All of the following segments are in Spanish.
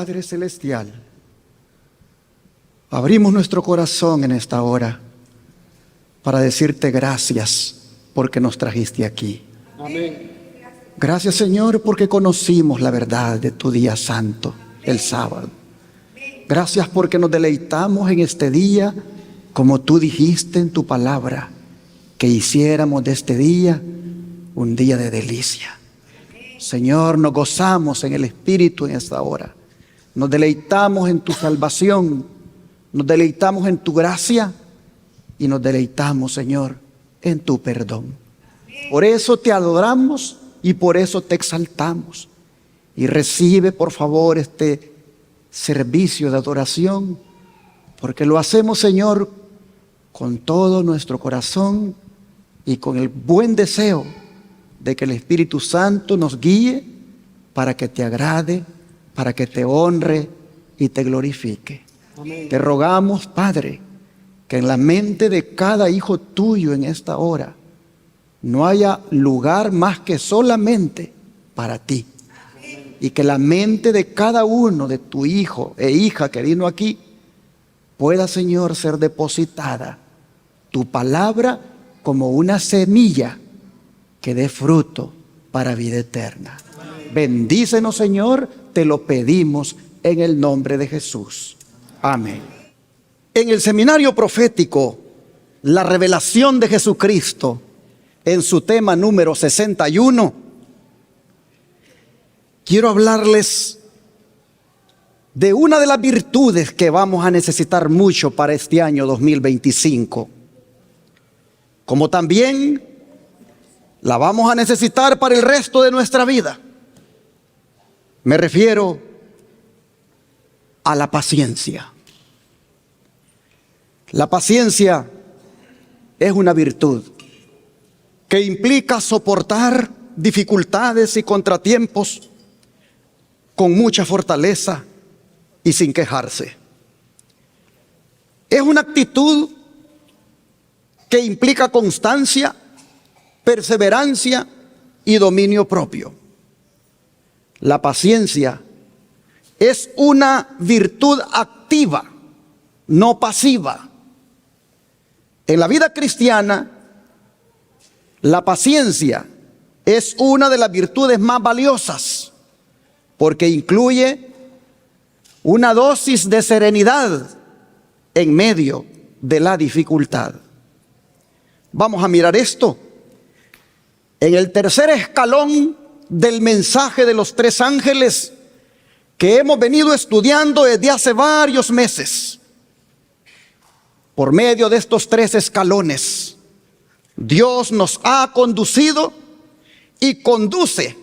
Padre Celestial, abrimos nuestro corazón en esta hora para decirte gracias porque nos trajiste aquí. Amén. Gracias, Señor, porque conocimos la verdad de tu día santo, el sábado. Gracias porque nos deleitamos en este día, como tú dijiste en tu palabra, que hiciéramos de este día un día de delicia. Señor, nos gozamos en el Espíritu en esta hora. Nos deleitamos en tu salvación, nos deleitamos en tu gracia y nos deleitamos, Señor, en tu perdón. Por eso te adoramos y por eso te exaltamos. Y recibe, por favor, este servicio de adoración, porque lo hacemos, Señor, con todo nuestro corazón y con el buen deseo de que el Espíritu Santo nos guíe para que te agrade, para que te honre y te glorifique. Amén. Te rogamos, Padre, que en la mente de cada hijo tuyo en esta hora no haya lugar más que solamente para ti. Y que la mente de cada uno de tu hijo e hija que vino aquí pueda, Señor, ser depositada tu palabra como una semilla que dé fruto para vida eterna. Bendícenos, Señor, te lo pedimos en el nombre de Jesús. Amén. En el seminario profético, la revelación de Jesucristo, en su tema número 61, quiero hablarles de una de las virtudes que vamos a necesitar mucho para este año 2025, como también la vamos a necesitar para el resto de nuestra vida. Me refiero a la paciencia. La paciencia es una virtud que implica soportar dificultades y contratiempos con mucha fortaleza y sin quejarse. Es una actitud que implica constancia, perseverancia y dominio propio. La paciencia es una virtud activa, no pasiva. En la vida cristiana, la paciencia es una de las virtudes más valiosas porque incluye una dosis de serenidad en medio de la dificultad. Vamos a mirar esto. En el tercer escalón del mensaje de los tres ángeles que hemos venido estudiando desde hace varios meses, por medio de estos tres escalones, Dios nos ha conducido y conduce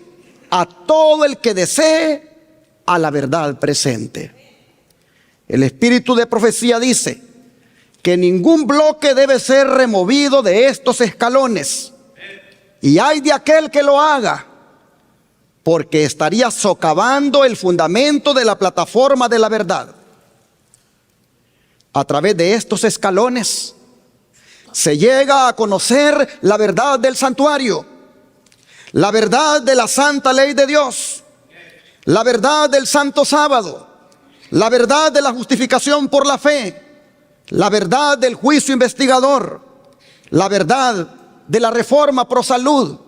a todo el que desee a la verdad presente. El espíritu de profecía dice que ningún bloque debe ser removido de estos escalones. Y ay de aquel que lo haga, porque estaría socavando el fundamento de la plataforma de la verdad. A través de estos escalones se llega a conocer la verdad del santuario, la verdad de la santa ley de Dios, la verdad del santo sábado, la verdad de la justificación por la fe, la verdad del juicio investigador, la verdad de la reforma pro salud,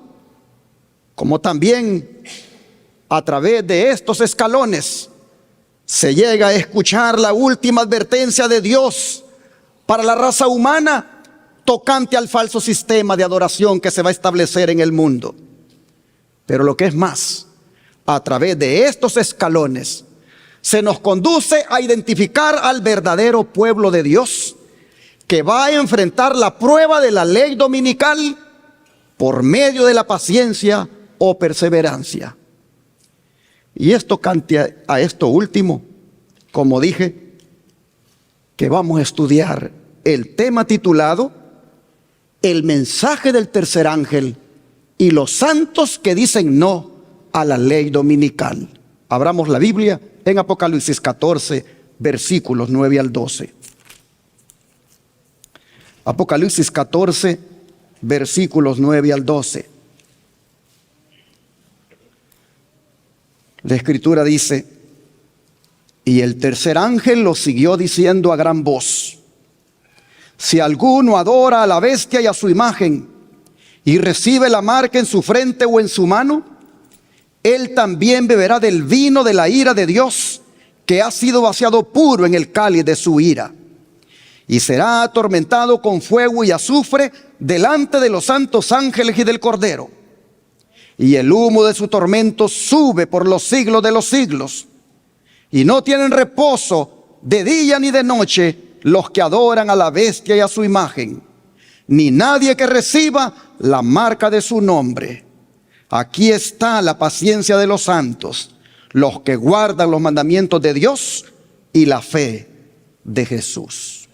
como también a través de estos escalones se llega a escuchar la última advertencia de Dios para la raza humana tocante al falso sistema de adoración que se va a establecer en el mundo. Pero lo que es más, a través de estos escalones se nos conduce a identificar al verdadero pueblo de Dios que va a enfrentar la prueba de la ley dominical por medio de la paciencia o perseverancia. Y esto cante a esto último, como dije, que vamos a estudiar el tema titulado El mensaje del tercer ángel y los santos que dicen no a la ley dominical. Abramos la Biblia en Apocalipsis 14, versículos 9 al 12. Apocalipsis 14, versículos 9 al 12. La Escritura dice: Y el tercer ángel lo siguió diciendo a gran voz: si alguno adora a la bestia y a su imagen, y recibe la marca en su frente o en su mano, él también beberá del vino de la ira de Dios, que ha sido vaciado puro en el cáliz de su ira. Y será atormentado con fuego y azufre delante de los santos ángeles y del Cordero. Y el humo de su tormento sube por los siglos de los siglos. Y no tienen reposo de día ni de noche los que adoran a la bestia y a su imagen, ni nadie que reciba la marca de su nombre. Aquí está la paciencia de los santos, los que guardan los mandamientos de Dios y la fe de Jesús.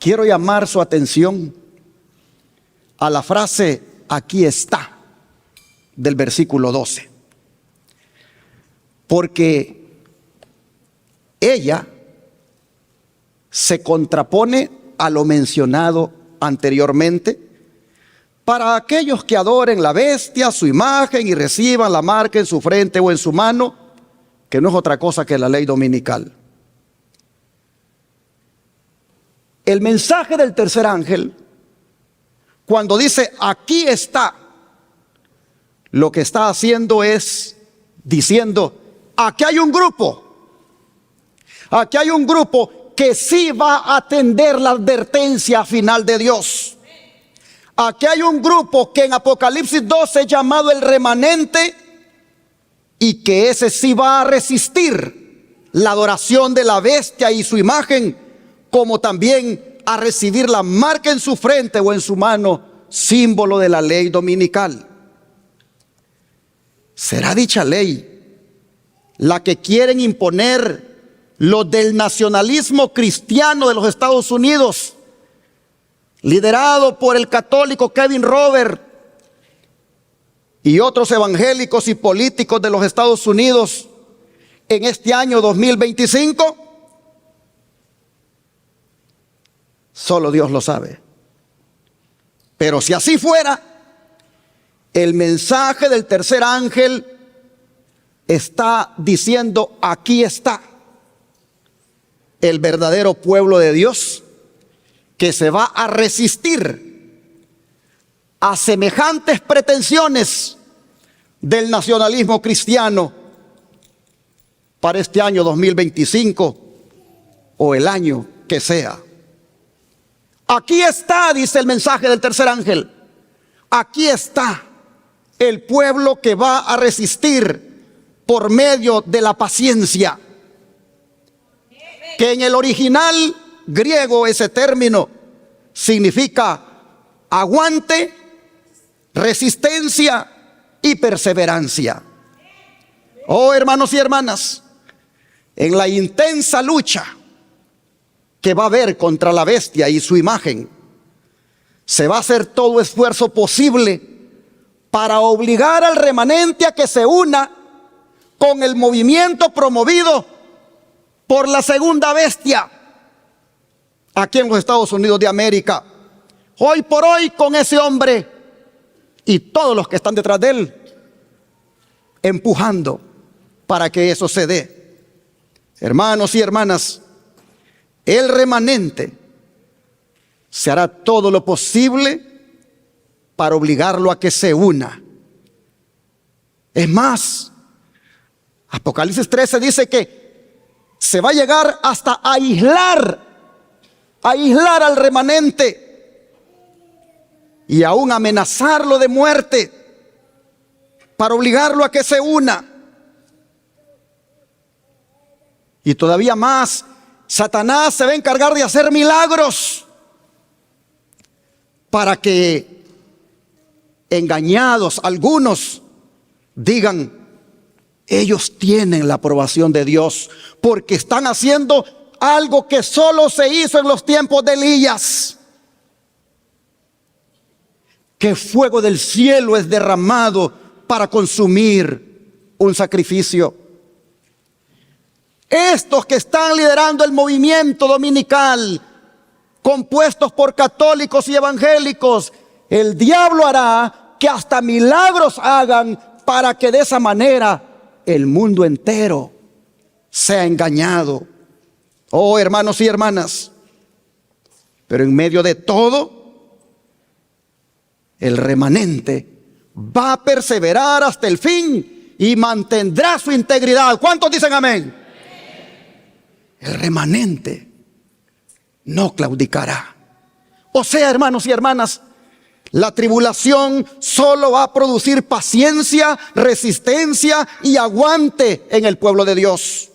Quiero llamar su atención a la frase "aquí está" del versículo 12, porque ella se contrapone a lo mencionado anteriormente para aquellos que adoren la bestia, su imagen, y reciban la marca en su frente o en su mano, que no es otra cosa que la ley dominical. El mensaje del tercer ángel, cuando dice "aquí está", lo que está haciendo es diciendo: aquí hay un grupo, aquí hay un grupo que sí va a atender la advertencia final de Dios. Aquí hay un grupo que en Apocalipsis 12 es llamado el remanente, y que ese sí va a resistir la adoración de la bestia y su imagen, como también a recibir la marca en su frente o en su mano, símbolo de la ley dominical. ¿Será dicha ley la que quieren imponer los del nacionalismo cristiano de los Estados Unidos, liderado por el católico Kevin Roberts y otros evangélicos y políticos de los Estados Unidos en este año 2025? Solo Dios lo sabe. Pero si así fuera, el mensaje del tercer ángel está diciendo: aquí está el verdadero pueblo de Dios, que se va a resistir a semejantes pretensiones del nacionalismo cristiano para este año 2025 o el año que sea. Aquí está, dice el mensaje del tercer ángel, aquí está el pueblo que va a resistir por medio de la paciencia, que en el original griego ese término significa aguante, resistencia y perseverancia. Oh, hermanos y hermanas, en la intensa lucha que va a haber contra la bestia y su imagen, se va a hacer todo esfuerzo posible para obligar al remanente a que se una con el movimiento promovido por la segunda bestia aquí en los Estados Unidos de América. Hoy por hoy, con ese hombre y todos los que están detrás de él empujando para que eso se dé. Hermanos y hermanas, el remanente se hará todo lo posible para obligarlo a que se una. Es más, Apocalipsis 13 dice que se va a llegar hasta aislar al remanente y aún amenazarlo de muerte para obligarlo a que se una. Y todavía más, Satanás se va a encargar de hacer milagros para que, engañados algunos, digan: ellos tienen la aprobación de Dios porque están haciendo algo que solo se hizo en los tiempos de Elías, que fuego del cielo es derramado para consumir un sacrificio. Estos que están liderando el movimiento dominical, compuestos por católicos y evangélicos, el diablo hará que hasta milagros hagan para que de esa manera el mundo entero sea engañado. Oh, hermanos y hermanas, pero en medio de todo, el remanente va a perseverar hasta el fin y mantendrá su integridad. ¿Cuántos dicen amén? El remanente no claudicará. O sea, hermanos y hermanas, la tribulación solo va a producir paciencia, resistencia y aguante en el pueblo de Dios.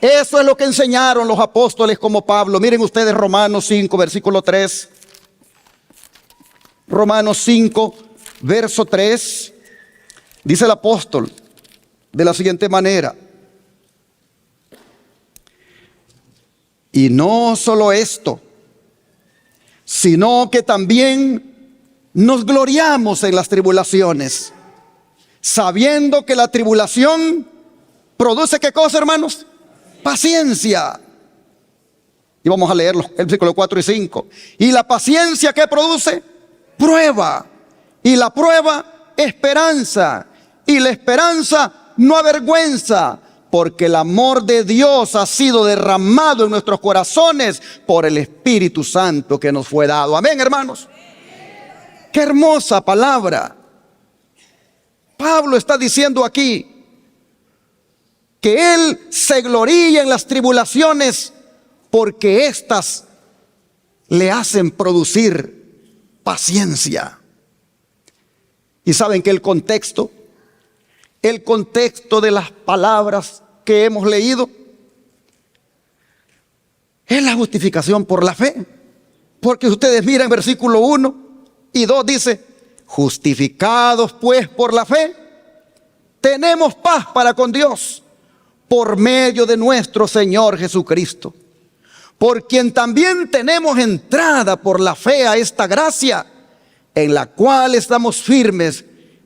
Eso es lo que enseñaron los apóstoles como Pablo. Miren ustedes Romanos 5, versículo 3. Romanos 5, verso 3. Dice el apóstol de la siguiente manera: y no solo esto, sino que también nos gloriamos en las tribulaciones, sabiendo que la tribulación produce ¿qué cosa, hermanos? Paciencia. Y vamos a leer el versículo 4 y 5. Y la paciencia, ¿qué produce? Prueba. Y la prueba, esperanza. Y la esperanza no avergüenza, porque el amor de Dios ha sido derramado en nuestros corazones por el Espíritu Santo que nos fue dado. Amén, hermanos. Qué hermosa palabra. Pablo está diciendo aquí que él se gloría en las tribulaciones porque éstas le hacen producir paciencia. Y saben que el contexto de las palabras que hemos leído es la justificación por la fe. Porque ustedes miran versículo 1 y 2 dice: justificados pues por la fe, tenemos paz para con Dios por medio de nuestro Señor Jesucristo, por quien también tenemos entrada por la fe a esta gracia, en la cual estamos firmes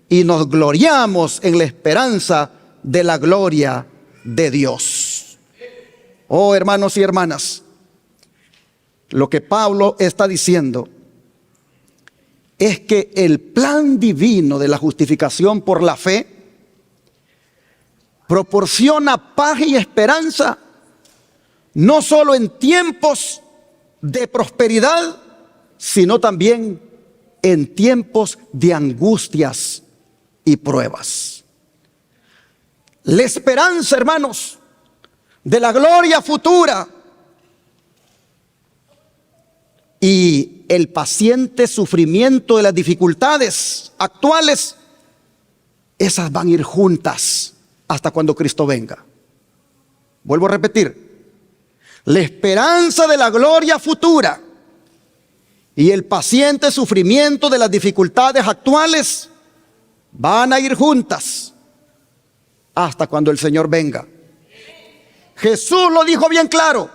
y nos gloriamos en la esperanza de la gloria de Dios. Oh, hermanos y hermanas, lo que Pablo está diciendo es que el plan divino de la justificación por la fe proporciona paz y esperanza no solo en tiempos de prosperidad, sino también en tiempos de angustias y pruebas. La esperanza, hermanos, de la gloria futura y el paciente sufrimiento de las dificultades actuales, esas van a ir juntas hasta cuando Cristo venga. Vuelvo a repetir: la esperanza de la gloria futura y el paciente sufrimiento de las dificultades actuales van a ir juntas hasta cuando el Señor venga. Jesús lo dijo bien claro: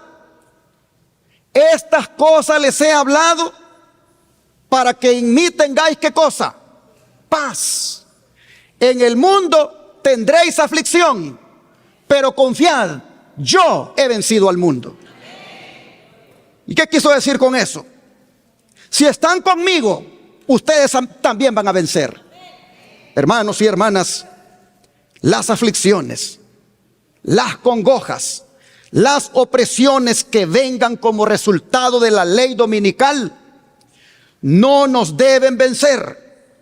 estas cosas les he hablado para que en mí tengáis ¿qué cosa? Paz. En el mundo tendréis aflicción, pero confiad, yo he vencido al mundo. ¿Y qué quiso decir con eso? Si están conmigo, ustedes también van a vencer. Hermanos y hermanas, las aflicciones, las congojas, las opresiones que vengan como resultado de la ley dominical no nos deben vencer.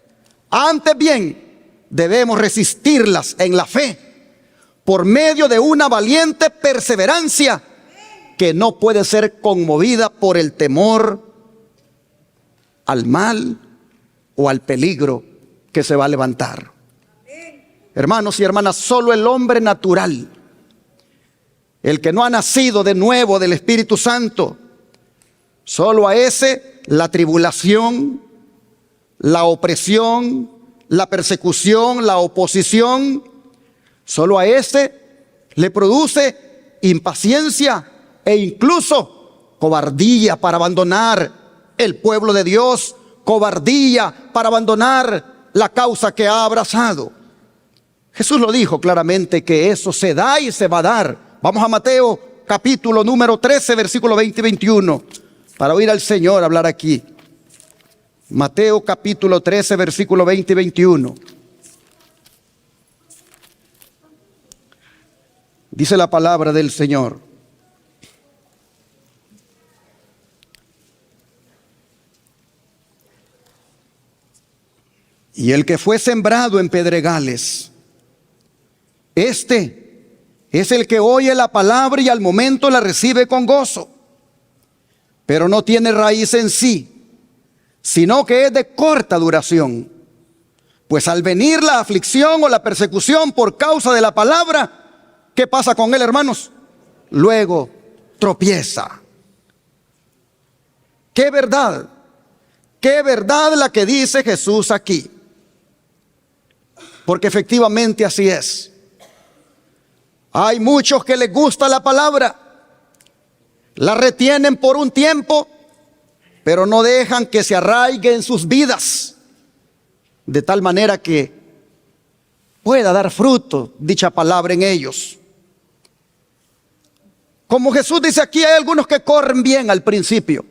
Antes bien, debemos resistirlas en la fe por medio de una valiente perseverancia que no puede ser conmovida por el temor al mal o al peligro que se va a levantar. Hermanos y hermanas, solo el hombre natural, el que no ha nacido de nuevo del Espíritu Santo, solo a ese la tribulación, la opresión, la persecución, la oposición, solo a ese le produce impaciencia e incluso cobardía para abandonar el pueblo de Dios, cobardía para abandonar la causa que ha abrazado. Jesús lo dijo claramente que eso se da y se va a dar. Vamos a Mateo capítulo número 13, versículo 20 y 21, para oír al Señor hablar aquí. Mateo capítulo 13, versículo 20 y 21. Dice la palabra del Señor: y el que fue sembrado en pedregales, este es el que oye la palabra y al momento la recibe con gozo, pero no tiene raíz en sí, sino que es de corta duración. Pues al venir la aflicción o la persecución por causa de la palabra, ¿qué pasa con él, hermanos? Luego tropieza. ¡Qué verdad! ¡Qué verdad la que dice Jesús aquí! Porque efectivamente así es. Hay muchos que les gusta la palabra, la retienen por un tiempo, pero no dejan que se arraigue en sus vidas, de tal manera que pueda dar fruto dicha palabra en ellos. Como Jesús dice aquí, hay algunos que corren bien al principio,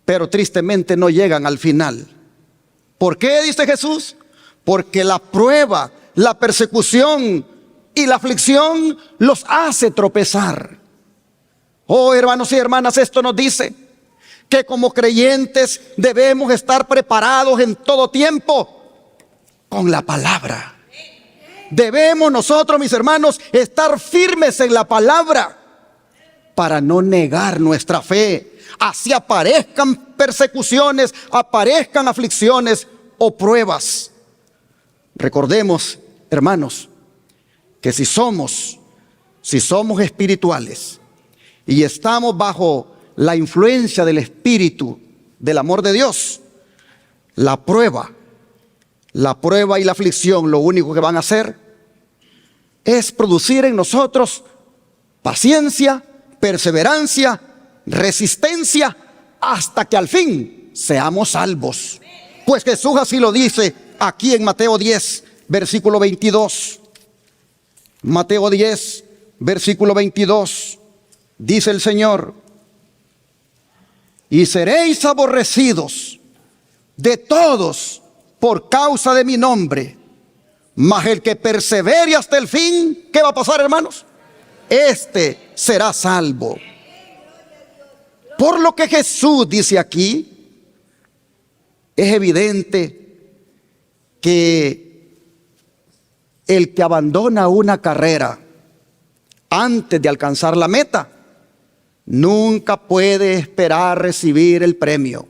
pero tristemente no llegan al final. ¿Por qué, dice Jesús? Porque la prueba, la persecución y la aflicción los hace tropezar. Oh, hermanos y hermanas, esto nos dice que como creyentes debemos estar preparados en todo tiempo con la palabra. Debemos nosotros, mis hermanos, estar firmes en la palabra para no negar nuestra fe. Así aparezcan persecuciones, aparezcan aflicciones o pruebas. Recordemos, hermanos, que si somos espirituales y estamos bajo la influencia del Espíritu, del amor de Dios, la prueba y la aflicción lo único que van a hacer es producir en nosotros paciencia, perseverancia, resistencia, hasta que al fin seamos salvos. Pues Jesús así lo dice aquí en Mateo 10, versículo 22. Mateo 10, versículo 22. Dice el Señor: y seréis aborrecidos de todos por causa de mi nombre, mas el que persevere hasta el fin, ¿qué va a pasar, hermanos? Este será salvo. Por lo que Jesús dice aquí, es evidente que el que abandona una carrera antes de alcanzar la meta nunca puede esperar recibir el premio.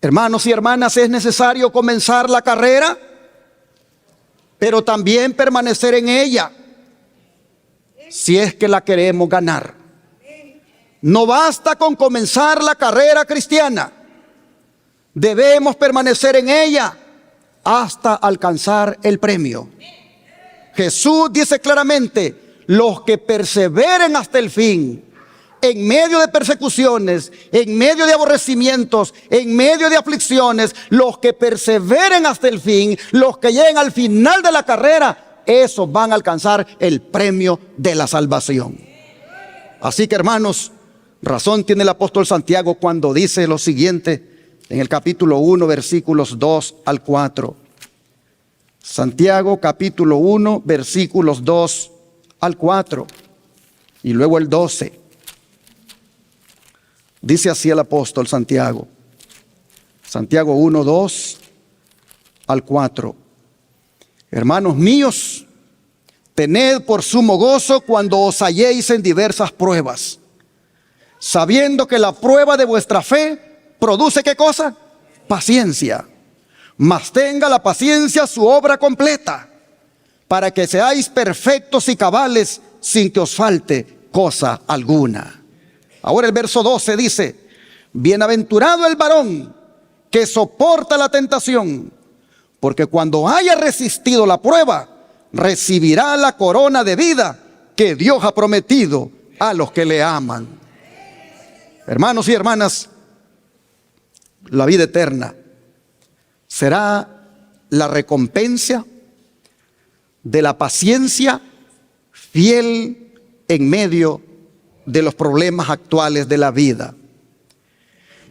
Hermanos y hermanas, es necesario comenzar la carrera, pero también permanecer en ella si es que la queremos ganar. No basta con comenzar la carrera cristiana, debemos permanecer en ella hasta alcanzar el premio. Jesús dice claramente: los que perseveren hasta el fin, en medio de persecuciones, en medio de aborrecimientos, en medio de aflicciones, los que perseveren hasta el fin, los que lleguen al final de la carrera, esos van a alcanzar el premio de la salvación. Así que, hermanos, razón tiene el apóstol Santiago cuando dice lo siguiente en el capítulo 1, versículos 2 al 4. Santiago capítulo 1, versículos 2 al 4 y luego el 12. Dice así el apóstol Santiago. Santiago 1, 2 al 4. Hermanos míos, tened por sumo gozo cuando os halléis en diversas pruebas, sabiendo que la prueba de vuestra fe produce ¿qué cosa? Paciencia. Mas tenga la paciencia su obra completa, para que seáis perfectos y cabales, sin que os falte cosa alguna. Ahora el verso 12 dice: bienaventurado el varón que soporta la tentación, porque cuando haya resistido la prueba, recibirá la corona de vida que Dios ha prometido a los que le aman. Hermanos y hermanas, la vida eterna será la recompensa de la paciencia fiel en medio de los problemas actuales de la vida.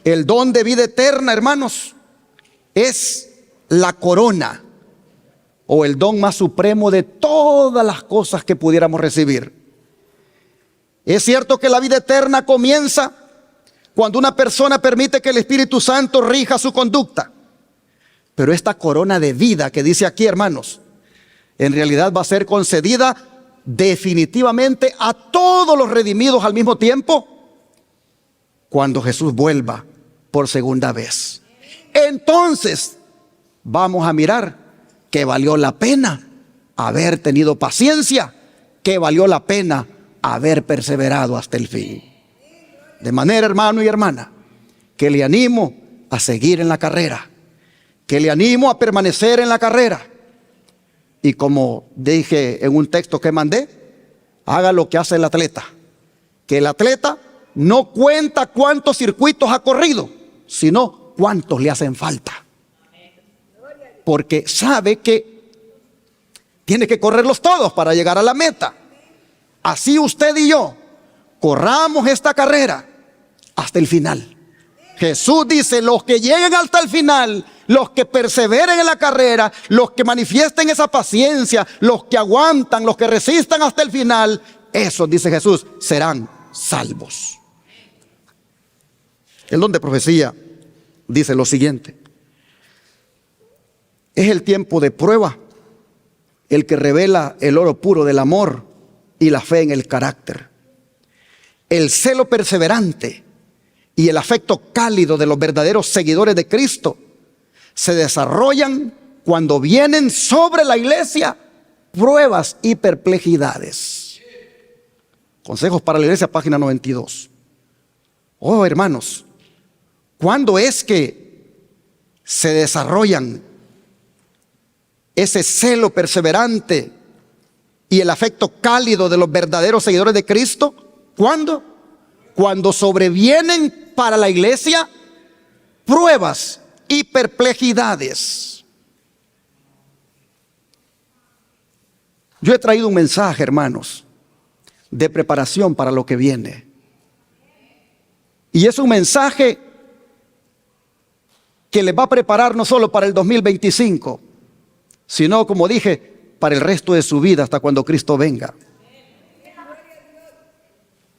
El don de vida eterna, hermanos, es la corona o el don más supremo de todas las cosas que pudiéramos recibir. Es cierto que la vida eterna comienza cuando una persona permite que el Espíritu Santo rija su conducta. Pero esta corona de vida que dice aquí, hermanos, en realidad va a ser concedida definitivamente a todos los redimidos al mismo tiempo cuando Jesús vuelva por segunda vez. Entonces vamos a mirar que valió la pena haber tenido paciencia, que valió la pena haber perseverado hasta el fin. De manera, hermano y hermana, que le animo a seguir en la carrera, que le animo a permanecer en la carrera. Y como dije en un texto que mandé, haga lo que hace el atleta. Que el atleta no cuenta cuántos circuitos ha corrido, sino cuántos le hacen falta. Porque sabe que tiene que correrlos todos para llegar a la meta. Así usted y yo corramos esta carrera hasta el final. Jesús dice, los que lleguen hasta el final, los que perseveren en la carrera, los que manifiesten esa paciencia, los que aguantan, los que resistan hasta el final, esos, dice Jesús, serán salvos. El don de profecía dice lo siguiente: es el tiempo de prueba el que revela el oro puro del amor y la fe en el carácter. El celo perseverante y el afecto cálido de los verdaderos seguidores de Cristo se desarrollan cuando vienen sobre la iglesia pruebas y perplejidades. Consejos para la iglesia, página 92. Oh, hermanos, ¿cuándo es que se desarrollan ese celo perseverante y el afecto cálido de los verdaderos seguidores de Cristo? ¿Cuándo? Cuando sobrevienen para la iglesia pruebas y perplejidades. Yo he traído un mensaje, hermanos, de preparación para lo que viene. Y es un mensaje que les va a preparar no solo para el 2025, sino, como dije, para el resto de su vida hasta cuando Cristo venga.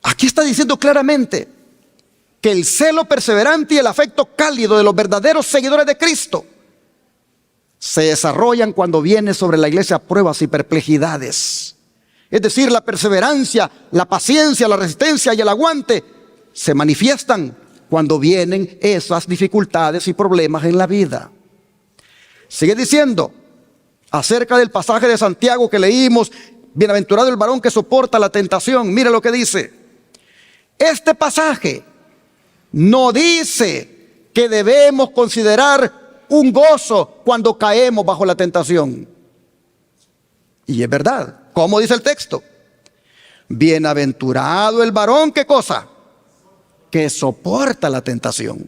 Aquí está diciendo claramente que el celo perseverante y el afecto cálido de los verdaderos seguidores de Cristo se desarrollan cuando vienen sobre la iglesia pruebas y perplejidades. Es decir, la perseverancia, la paciencia, la resistencia y el aguante se manifiestan cuando vienen esas dificultades y problemas en la vida. Sigue diciendo acerca del pasaje de Santiago que leímos: bienaventurado el varón que soporta la tentación. Mira lo que dice. Este pasaje no dice que debemos considerar un gozo cuando caemos bajo la tentación. Y es verdad. ¿Cómo dice el texto? Bienaventurado el varón, ¿qué cosa? Que soporta la tentación.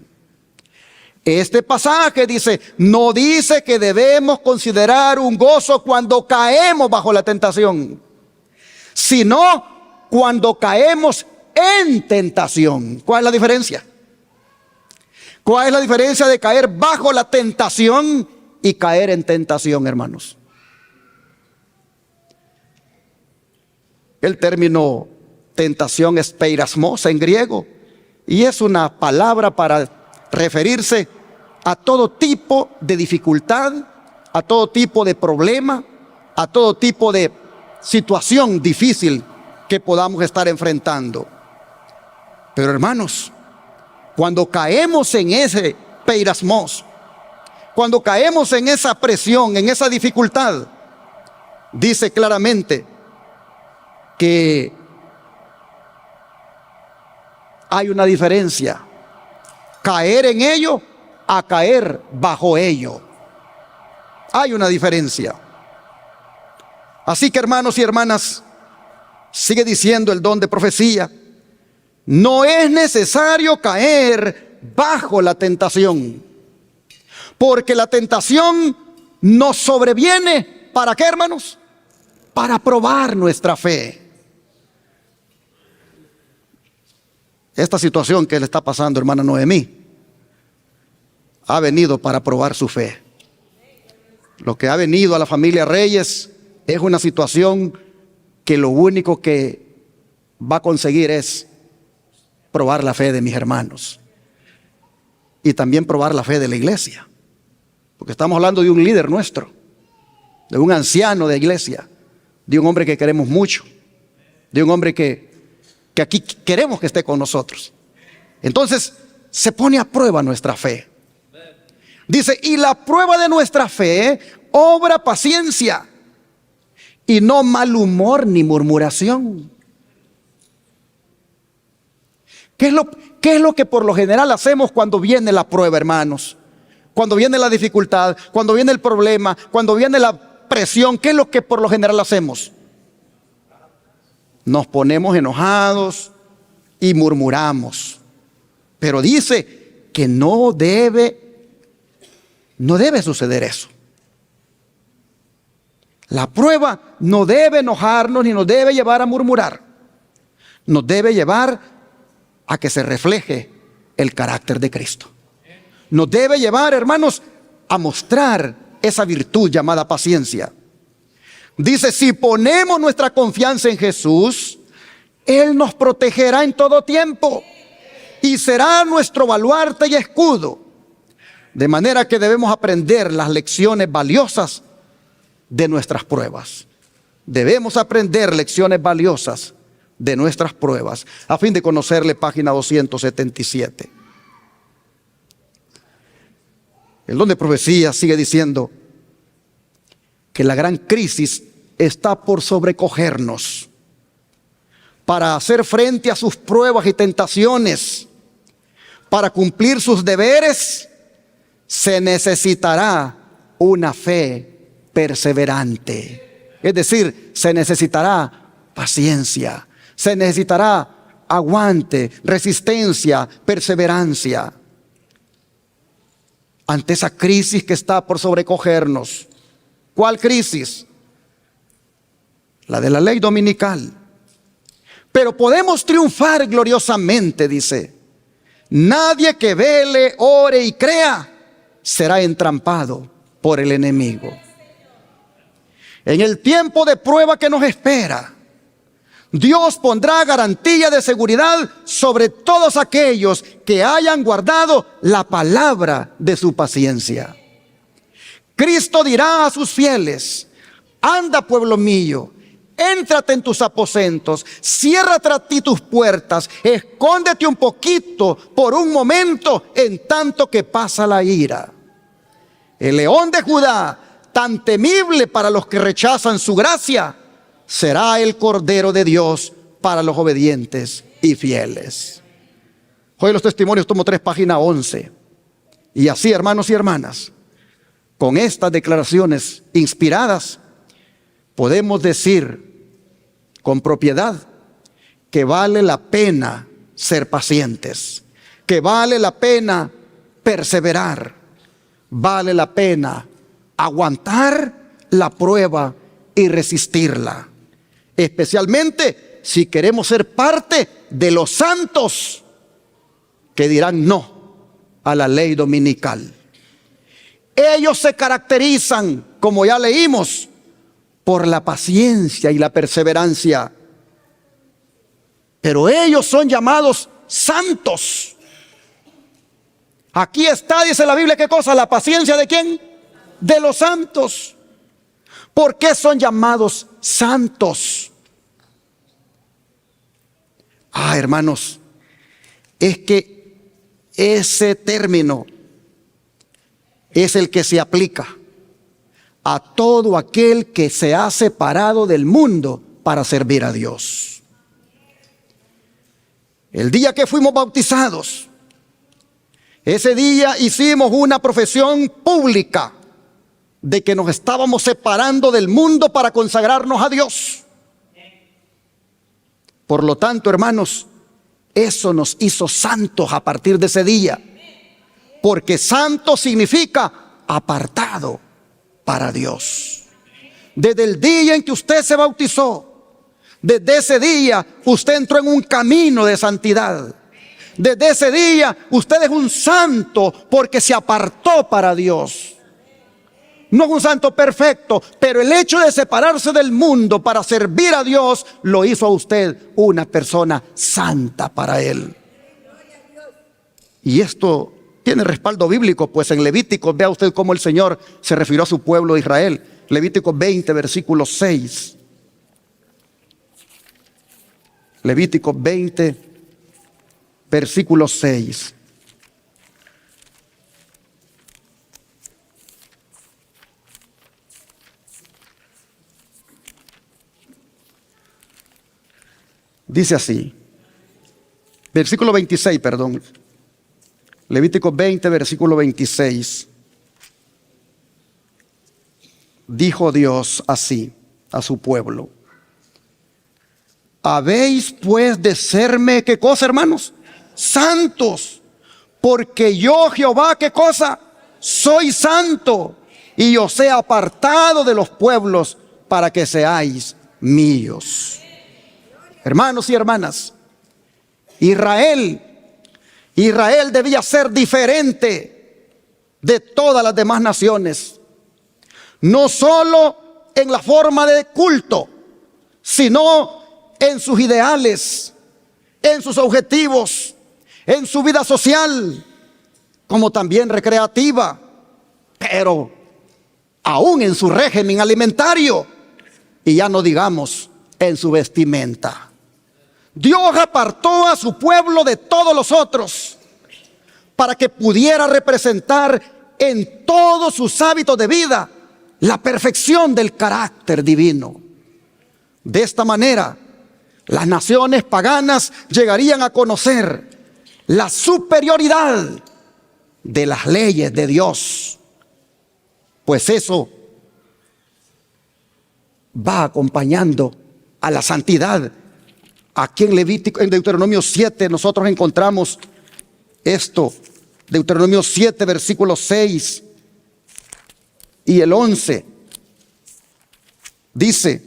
Este pasaje dice, no dice que debemos considerar un gozo cuando caemos bajo la tentación, sino cuando caemos en tentación. ¿Cuál es la diferencia? ¿Cuál es la diferencia de caer bajo la tentación y caer en tentación, hermanos? El término tentación es peirasmos en griego, y es una palabra para referirse a todo tipo de dificultad, a todo tipo de problema, a todo tipo de situación difícil que podamos estar enfrentando. Pero, hermanos, cuando caemos en ese peirasmos, cuando caemos en esa presión, en esa dificultad, dice claramente que hay una diferencia: caer en ello a caer bajo ello. Hay una diferencia. Así que, hermanos y hermanas, sigue diciendo el don de profecía, no es necesario caer bajo la tentación, porque la tentación nos sobreviene, ¿para qué, hermanos? Para probar nuestra fe. Esta situación que le está pasando, hermana Noemí, ha venido para probar su fe. Lo que ha venido a la familia Reyes es una situación que lo único que va a conseguir es probar la fe de mis hermanos y también probar la fe de la iglesia, porque estamos hablando de un líder nuestro, de un anciano de iglesia, de un hombre que queremos mucho, de un hombre que aquí queremos que esté con nosotros. Entonces se pone a prueba nuestra fe. Dice, y la prueba de nuestra fe obra paciencia y no mal humor ni murmuración. ¿Qué es lo que por lo general hacemos cuando viene la prueba, hermanos? Cuando viene la dificultad, cuando viene el problema, cuando viene la presión, ¿qué es lo que por lo general hacemos? Nos ponemos enojados y murmuramos. Pero dice que no debe suceder eso. La prueba no debe enojarnos ni nos debe llevar a murmurar. Nos debe llevar a que se refleje el carácter de Cristo. Nos debe llevar, hermanos, a mostrar esa virtud llamada paciencia. Dice, si ponemos nuestra confianza en Jesús, Él nos protegerá en todo tiempo y será nuestro baluarte y escudo. De manera que debemos aprender las lecciones valiosas de nuestras pruebas. Debemos aprender lecciones valiosas de nuestras pruebas, a fin de conocerle, página 277. El don de profecía sigue diciendo que la gran crisis está por sobrecogernos. Para hacer frente a sus pruebas y tentaciones, para cumplir sus deberes, se necesitará una fe perseverante. Es decir, se necesitará paciencia, se necesitará aguante, resistencia, perseverancia. Ante esa crisis que está por sobrecogernos. ¿Cuál crisis? La de la ley dominical. Pero podemos triunfar gloriosamente, dice. Nadie que vele, ore y crea será entrampado por el enemigo. En el tiempo de prueba que nos espera, Dios pondrá garantía de seguridad sobre todos aquellos que hayan guardado la palabra de su paciencia. Cristo dirá a sus fieles: anda, pueblo mío, éntrate en tus aposentos, cierra tras ti tus puertas, escóndete un poquito por un momento en tanto que pasa la ira. El león de Judá, tan temible para los que rechazan su gracia, será el Cordero de Dios para los obedientes y fieles. Hoy los testimonios, tomo 3, página 11. Y así, hermanos y hermanas, con estas declaraciones inspiradas, podemos decir con propiedad que vale la pena ser pacientes, que vale la pena perseverar, vale la pena aguantar la prueba y resistirla. Especialmente si queremos ser parte de los santos que dirán no a la ley dominical. Ellos se caracterizan, como ya leímos, por la paciencia y la perseverancia. Pero ellos son llamados santos. Aquí está, dice la Biblia, ¿qué cosa? ¿La paciencia de quién? De los santos. ¿Por qué son llamados santos? Hermanos, es que ese término es el que se aplica a todo aquel que se ha separado del mundo para servir a Dios. El día que fuimos bautizados, ese día hicimos una profesión pública de que nos estábamos separando del mundo para consagrarnos a Dios. Por lo tanto, hermanos, eso nos hizo santos a partir de ese día, porque santo significa apartado para Dios. Desde el día en que usted se bautizó, desde ese día usted entró en un camino de santidad. Desde ese día usted es un santo porque se apartó para Dios. No es un santo perfecto, pero el hecho de separarse del mundo para servir a Dios lo hizo a usted una persona santa para Él. Y esto tiene respaldo bíblico, pues en Levíticos, vea usted cómo el Señor se refirió a su pueblo de Israel. Levíticos 20, versículo 6. Levíticos 20, versículo 6. Dice así, versículo 26, perdón. Levítico 20, versículo 26. Dijo Dios así a su pueblo: habéis pues de serme, ¿qué cosa, hermanos? Santos, porque yo, Jehová, ¿qué cosa? Soy santo, y os he apartado de los pueblos para que seáis míos. Hermanos y hermanas, Israel debía ser diferente de todas las demás naciones, no solo en la forma de culto, sino en sus ideales, en sus objetivos, en su vida social, como también recreativa, pero aún en su régimen alimentario, y ya no digamos en su vestimenta. Dios apartó a su pueblo de todos los otros para que pudiera representar en todos sus hábitos de vida la perfección del carácter divino. De esta manera, las naciones paganas llegarían a conocer la superioridad de las leyes de Dios, pues eso va acompañando a la santidad. Aquí en Deuteronomio 7 nosotros encontramos esto. Deuteronomio 7, versículos 6 y el 11. Dice: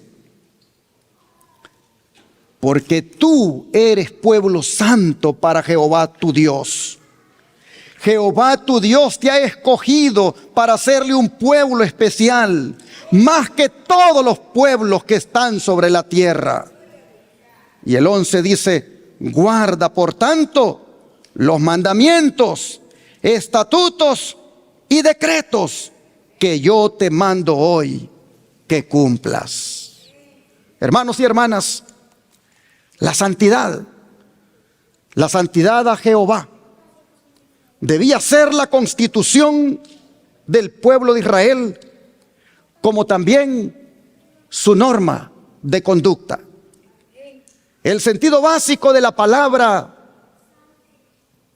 porque tú eres pueblo santo para Jehová tu Dios. Jehová tu Dios te ha escogido para hacerle un pueblo especial, más que todos los pueblos que están sobre la tierra. Y el 11 dice: guarda por tanto los mandamientos, estatutos y decretos que yo te mando hoy que cumplas. Hermanos y hermanas, la santidad a Jehová debía ser la constitución del pueblo de Israel, como también su norma de conducta. El sentido básico de la palabra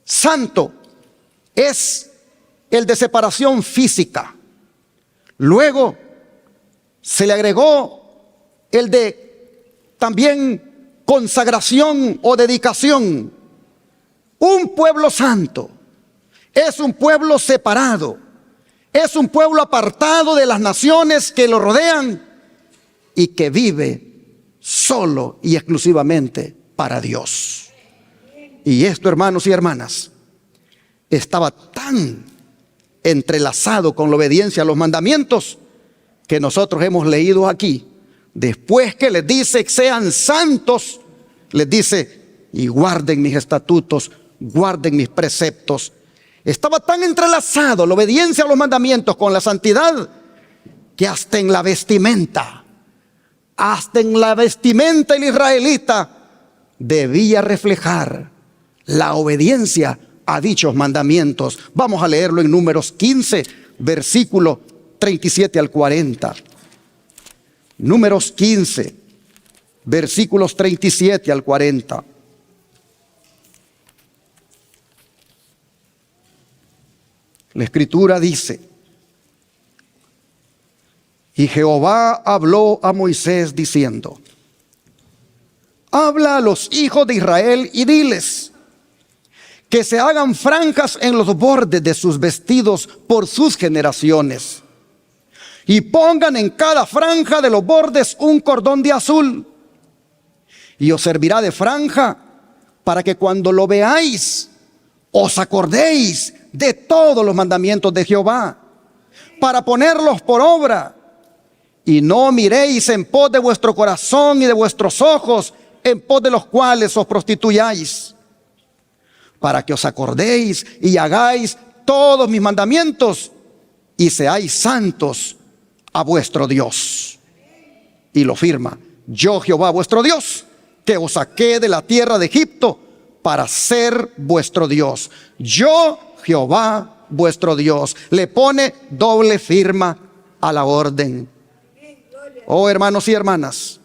santo es el de separación física. Luego se le agregó el de también consagración o dedicación. Un pueblo santo es un pueblo separado, es un pueblo apartado de las naciones que lo rodean y que vive solo y exclusivamente para Dios. Y esto, hermanos y hermanas, estaba tan entrelazado con la obediencia a los mandamientos que nosotros hemos leído aquí. Después que les dice sean santos, les dice: y guarden mis estatutos, guarden mis preceptos. Estaba tan entrelazado la obediencia a los mandamientos con la santidad que hasta en la vestimenta el israelita debía reflejar la obediencia a dichos mandamientos. Vamos a leerlo en Números 15, versículo 37 al 40. Números 15, versículos 37 al 40. La Escritura dice: y Jehová habló a Moisés diciendo: habla a los hijos de Israel y diles que se hagan franjas en los bordes de sus vestidos por sus generaciones, y pongan en cada franja de los bordes un cordón de azul, y os servirá de franja para que cuando lo veáis os acordéis de todos los mandamientos de Jehová, para ponerlos por obra. Y no miréis en pos de vuestro corazón y de vuestros ojos, en pos de los cuales os prostituyáis, para que os acordéis y hagáis todos mis mandamientos y seáis santos a vuestro Dios. Y lo firma: yo Jehová vuestro Dios, que os saqué de la tierra de Egipto para ser vuestro Dios. Yo Jehová vuestro Dios. Le pone doble firma a la orden. Oh, hermanos y hermanas,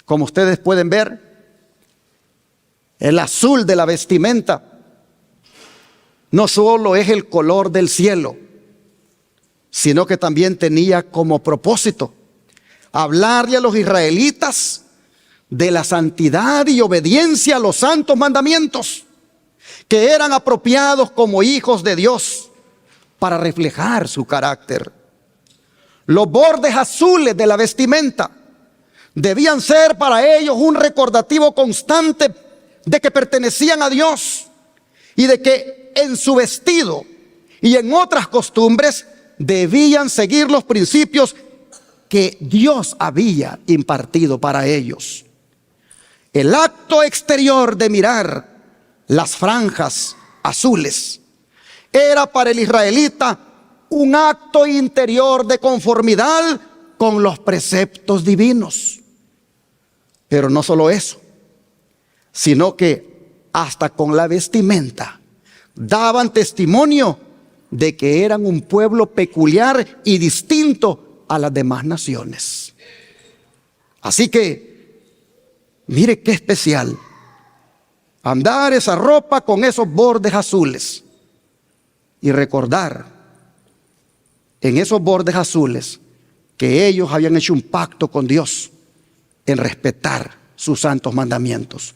como ustedes pueden ver, el azul de la vestimenta no solo es el color del cielo, sino que también tenía como propósito hablarle a los israelitas de la santidad y obediencia a los santos mandamientos, que eran apropiados como hijos de Dios para reflejar su carácter. Los bordes azules de la vestimenta debían ser para ellos un recordativo constante de que pertenecían a Dios y de que en su vestido y en otras costumbres debían seguir los principios que Dios había impartido para ellos. El acto exterior de mirar las franjas azules era para el israelita un acto interior de conformidad con los preceptos divinos. Pero no solo eso, sino que hasta con la vestimenta daban testimonio de que eran un pueblo peculiar y distinto a las demás naciones. Así que, mire qué especial andar esa ropa con esos bordes azules y recordar en esos bordes azules que ellos habían hecho un pacto con Dios en respetar sus santos mandamientos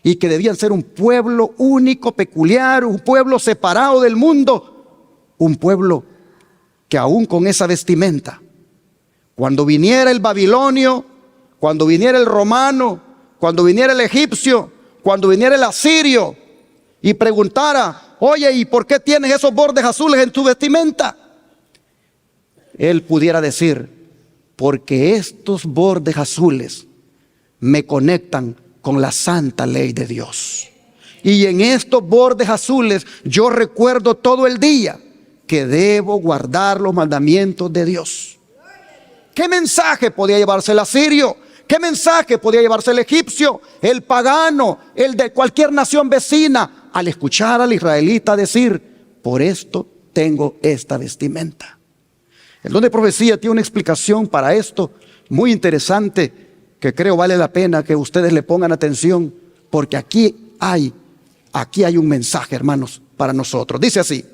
y que debían ser un pueblo único, peculiar, un pueblo separado del mundo, un pueblo que aún con esa vestimenta, cuando viniera el babilonio, cuando viniera el romano, cuando viniera el egipcio, cuando viniera el asirio y preguntara: oye, ¿y por qué tienes esos bordes azules en tu vestimenta? Él pudiera decir: porque estos bordes azules me conectan con la santa ley de Dios. Y en estos bordes azules yo recuerdo todo el día que debo guardar los mandamientos de Dios. ¿Qué mensaje podía llevarse el asirio? ¿Qué mensaje podía llevarse el egipcio, el pagano, el de cualquier nación vecina, al escuchar al israelita decir: por esto tengo esta vestimenta? El don de profecía tiene una explicación para esto muy interesante, que creo vale la pena que ustedes le pongan atención, porque aquí hay un mensaje, hermanos, para nosotros. Dice así: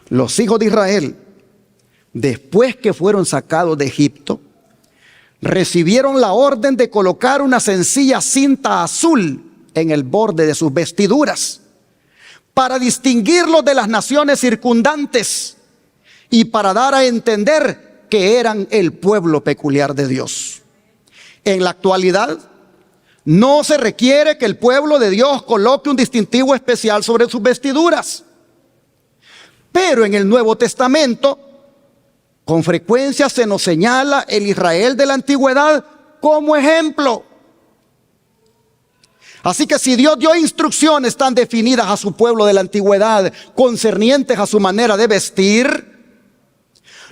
los hijos de Israel, después que fueron sacados de Egipto, recibieron la orden de colocar una sencilla cinta azul en el borde de sus vestiduras para distinguirlos de las naciones circundantes y para dar a entender que eran el pueblo peculiar de Dios. En la actualidad, no se requiere que el pueblo de Dios coloque un distintivo especial sobre sus vestiduras. Pero en el Nuevo Testamento, con frecuencia se nos señala el Israel de la antigüedad como ejemplo. Así que si Dios dio instrucciones tan definidas a su pueblo de la antigüedad concernientes a su manera de vestir,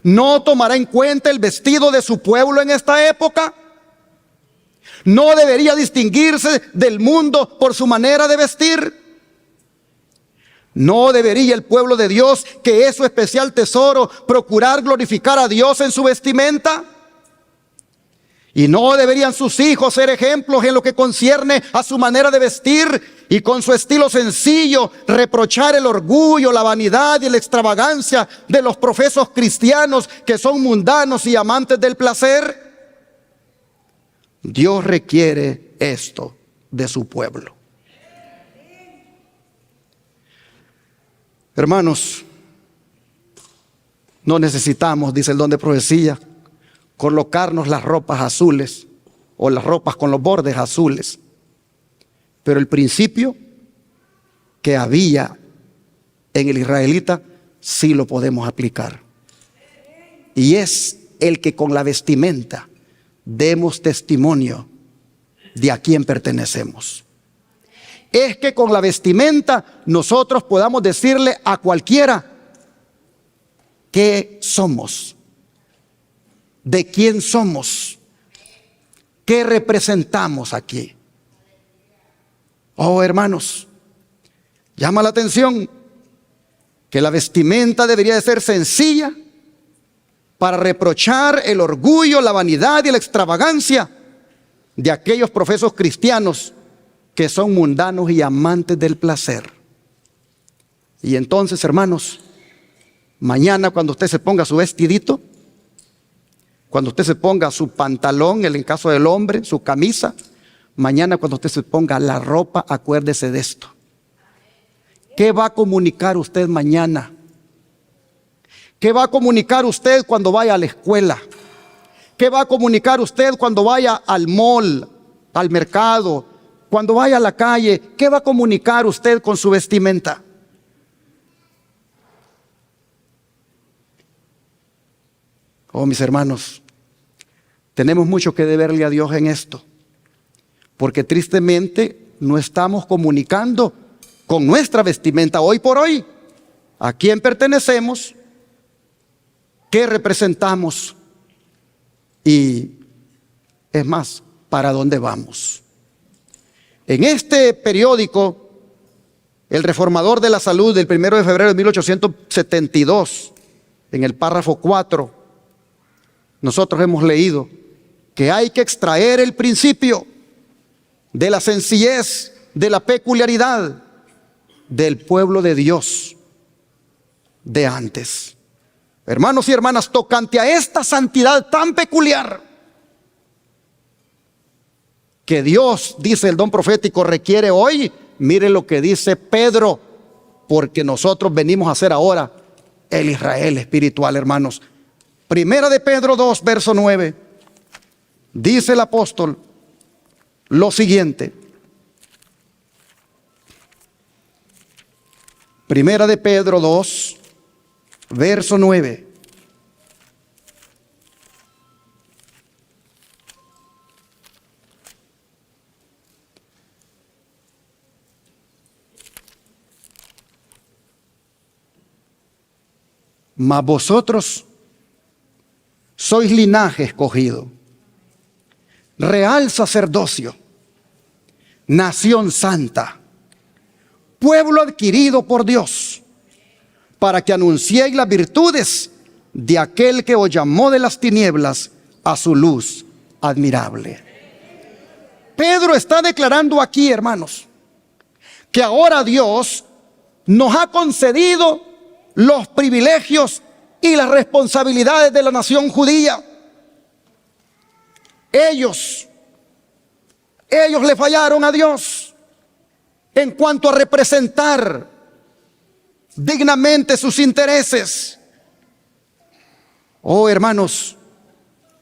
¿no tomará en cuenta el vestido de su pueblo en esta época? ¿No debería distinguirse del mundo por su manera de vestir? ¿No debería el pueblo de Dios, que es su especial tesoro, procurar glorificar a Dios en su vestimenta? ¿Y no deberían sus hijos ser ejemplos en lo que concierne a su manera de vestir y con su estilo sencillo reprochar el orgullo, la vanidad y la extravagancia de los profesos cristianos que son mundanos y amantes del placer? Dios requiere esto de su pueblo. Hermanos, no necesitamos, dice el don de profecía, colocarnos las ropas azules o las ropas con los bordes azules. Pero el principio que había en el israelita sí lo podemos aplicar. Y es el que con la vestimenta demos testimonio de a quién pertenecemos. Es que con la vestimenta nosotros podamos decirle a cualquiera qué somos, de quién somos, qué representamos aquí. Oh, hermanos, llama la atención que la vestimenta debería de ser sencilla para reprochar el orgullo, la vanidad y la extravagancia de aquellos profesos cristianos que son mundanos y amantes del placer. Y entonces, hermanos, mañana cuando usted se ponga su vestidito, cuando usted se ponga su pantalón, en el caso del hombre, su camisa, mañana cuando usted se ponga la ropa, acuérdese de esto. ¿Qué va a comunicar usted mañana? ¿Qué va a comunicar usted cuando vaya a la escuela? ¿Qué va a comunicar usted cuando vaya al mall, al mercado, cuando vaya a la calle? ¿Qué va a comunicar usted con su vestimenta? Oh, mis hermanos, tenemos mucho que deberle a Dios en esto, porque tristemente no estamos comunicando con nuestra vestimenta hoy por hoy a quién pertenecemos, qué representamos y, es más, para dónde vamos. En este periódico, El Reformador de la Salud, del 1 de febrero de 1872, en el párrafo 4, nosotros hemos leído que hay que extraer el principio de la sencillez, de la peculiaridad del pueblo de Dios de antes. Hermanos y hermanas, tocante a esta santidad tan peculiar que Dios, dice el don profético, requiere hoy, mire lo que dice Pedro, porque nosotros venimos a ser ahora el Israel espiritual, hermanos. Primera de Pedro 2, verso 9, dice el apóstol lo siguiente. Primera de Pedro 2, verso 9. Mas vosotros sois linaje escogido, real sacerdocio, nación santa, pueblo adquirido por Dios, para que anunciéis las virtudes de aquel que os llamó de las tinieblas a su luz admirable. Pedro está declarando aquí, hermanos, que ahora Dios nos ha concedido los privilegios y las responsabilidades de la nación judía. Ellos le fallaron a Dios en cuanto a representar dignamente sus intereses. Oh, hermanos,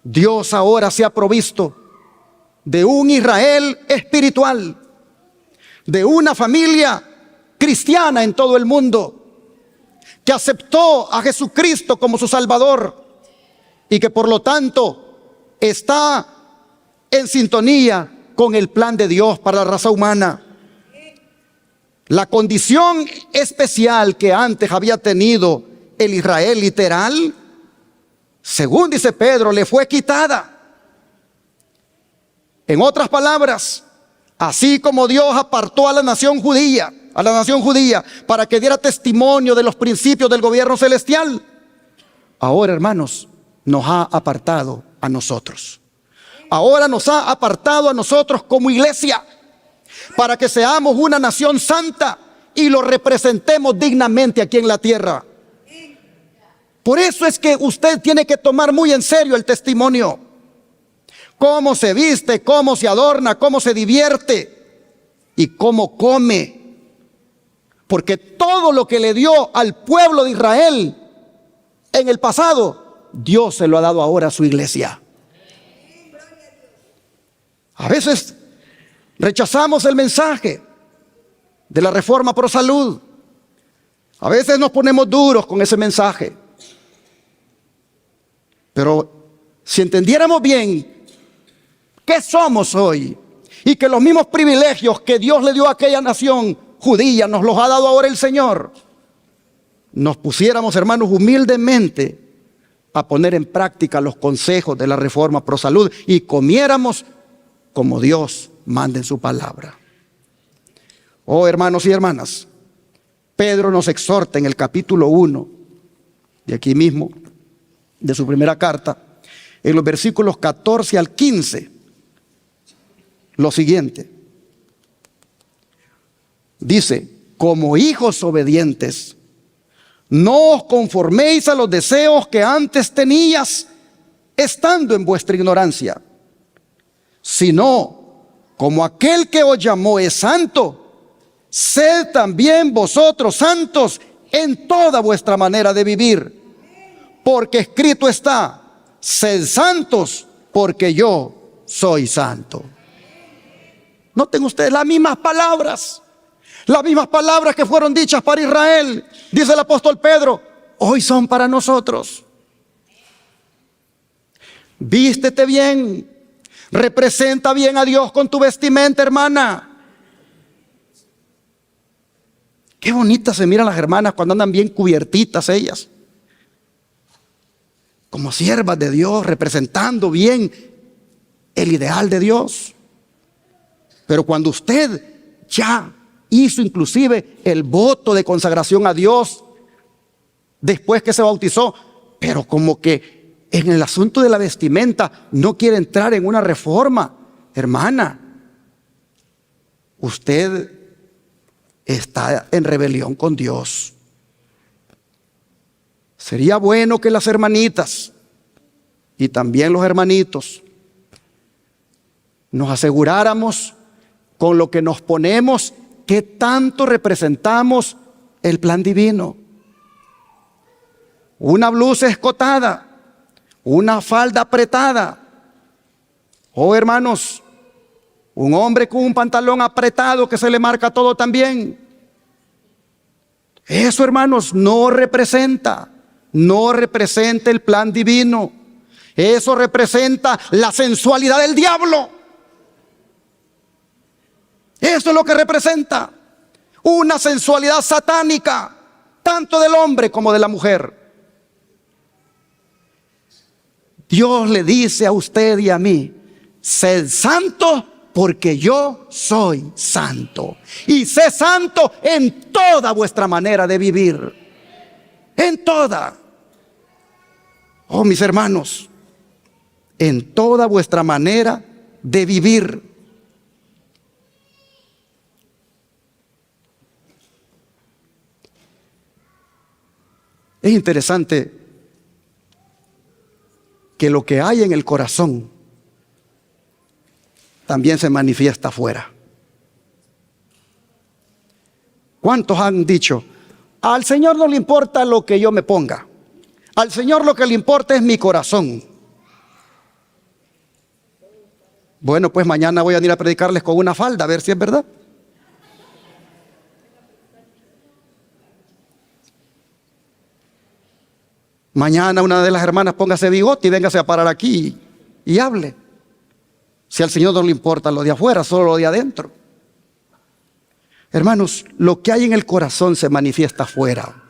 Dios ahora se ha provisto de un Israel espiritual, de una familia cristiana en todo el mundo, que aceptó a Jesucristo como su Salvador y que por lo tanto está en sintonía con el plan de Dios para la raza humana. La condición especial que antes había tenido el Israel literal, según dice Pedro, le fue quitada. En otras palabras, así como Dios apartó a la nación judía para que diera testimonio de los principios del gobierno celestial, ahora, hermanos, nos ha apartado a nosotros. Ahora nos ha apartado a nosotros como iglesia para que seamos una nación santa y lo representemos dignamente aquí en la tierra. Por eso es que usted tiene que tomar muy en serio el testimonio. Cómo se viste, cómo se adorna, cómo se divierte y cómo come. Porque todo lo que le dio al pueblo de Israel en el pasado, Dios se lo ha dado ahora a su iglesia. A veces rechazamos el mensaje de la reforma pro salud. A veces nos ponemos duros con ese mensaje. Pero si entendiéramos bien qué somos hoy y que los mismos privilegios que Dios le dio a aquella nación judía nos los ha dado ahora el Señor, nos pusiéramos, hermanos, humildemente a poner en práctica los consejos de la Reforma Pro Salud y comiéramos como Dios manda en su palabra. Oh, hermanos y hermanas, Pedro nos exhorta en el capítulo 1 de aquí mismo, de su primera carta, en los versículos 14 al 15, lo siguiente. Dice: como hijos obedientes, no os conforméis a los deseos que antes tenías, estando en vuestra ignorancia, sino como aquel que os llamó es santo, sed también vosotros santos en toda vuestra manera de vivir, porque escrito está: sed santos, porque yo soy santo. Noten ustedes las mismas palabras que fueron dichas para Israel, dice el apóstol Pedro, hoy son para nosotros. Vístete bien, representa bien a Dios con tu vestimenta, hermana. Qué bonitas se miran las hermanas cuando andan bien cubiertitas ellas, como siervas de Dios, representando bien el ideal de Dios. Pero cuando usted ya hizo inclusive el voto de consagración a Dios después que se bautizó, pero como que en el asunto de la vestimenta no quiere entrar en una reforma, hermana, usted está en rebelión con Dios. Sería bueno que las hermanitas y también los hermanitos nos aseguráramos con lo que nos ponemos qué tanto representamos el plan divino. Una blusa escotada, una falda apretada. Oh, hermanos, un hombre con un pantalón apretado que se le marca todo también. Eso, hermanos, no representa el plan divino. Eso representa la sensualidad del diablo. Eso es lo que representa una sensualidad satánica, tanto del hombre como de la mujer. Dios le dice a usted y a mí: sed santo porque yo soy santo. Y sé santo en toda vuestra manera de vivir. En toda. Oh, mis hermanos, en toda vuestra manera de vivir. Es interesante que lo que hay en el corazón también se manifiesta afuera. ¿Cuántos han dicho: al Señor no le importa lo que yo me ponga, al Señor lo que le importa es mi corazón? Bueno, pues mañana voy a ir a predicarles con una falda, a ver si es verdad. Mañana una de las hermanas póngase bigote y véngase a parar aquí y hable. Si al Señor no le importa lo de afuera, solo lo de adentro. Hermanos, lo que hay en el corazón se manifiesta afuera.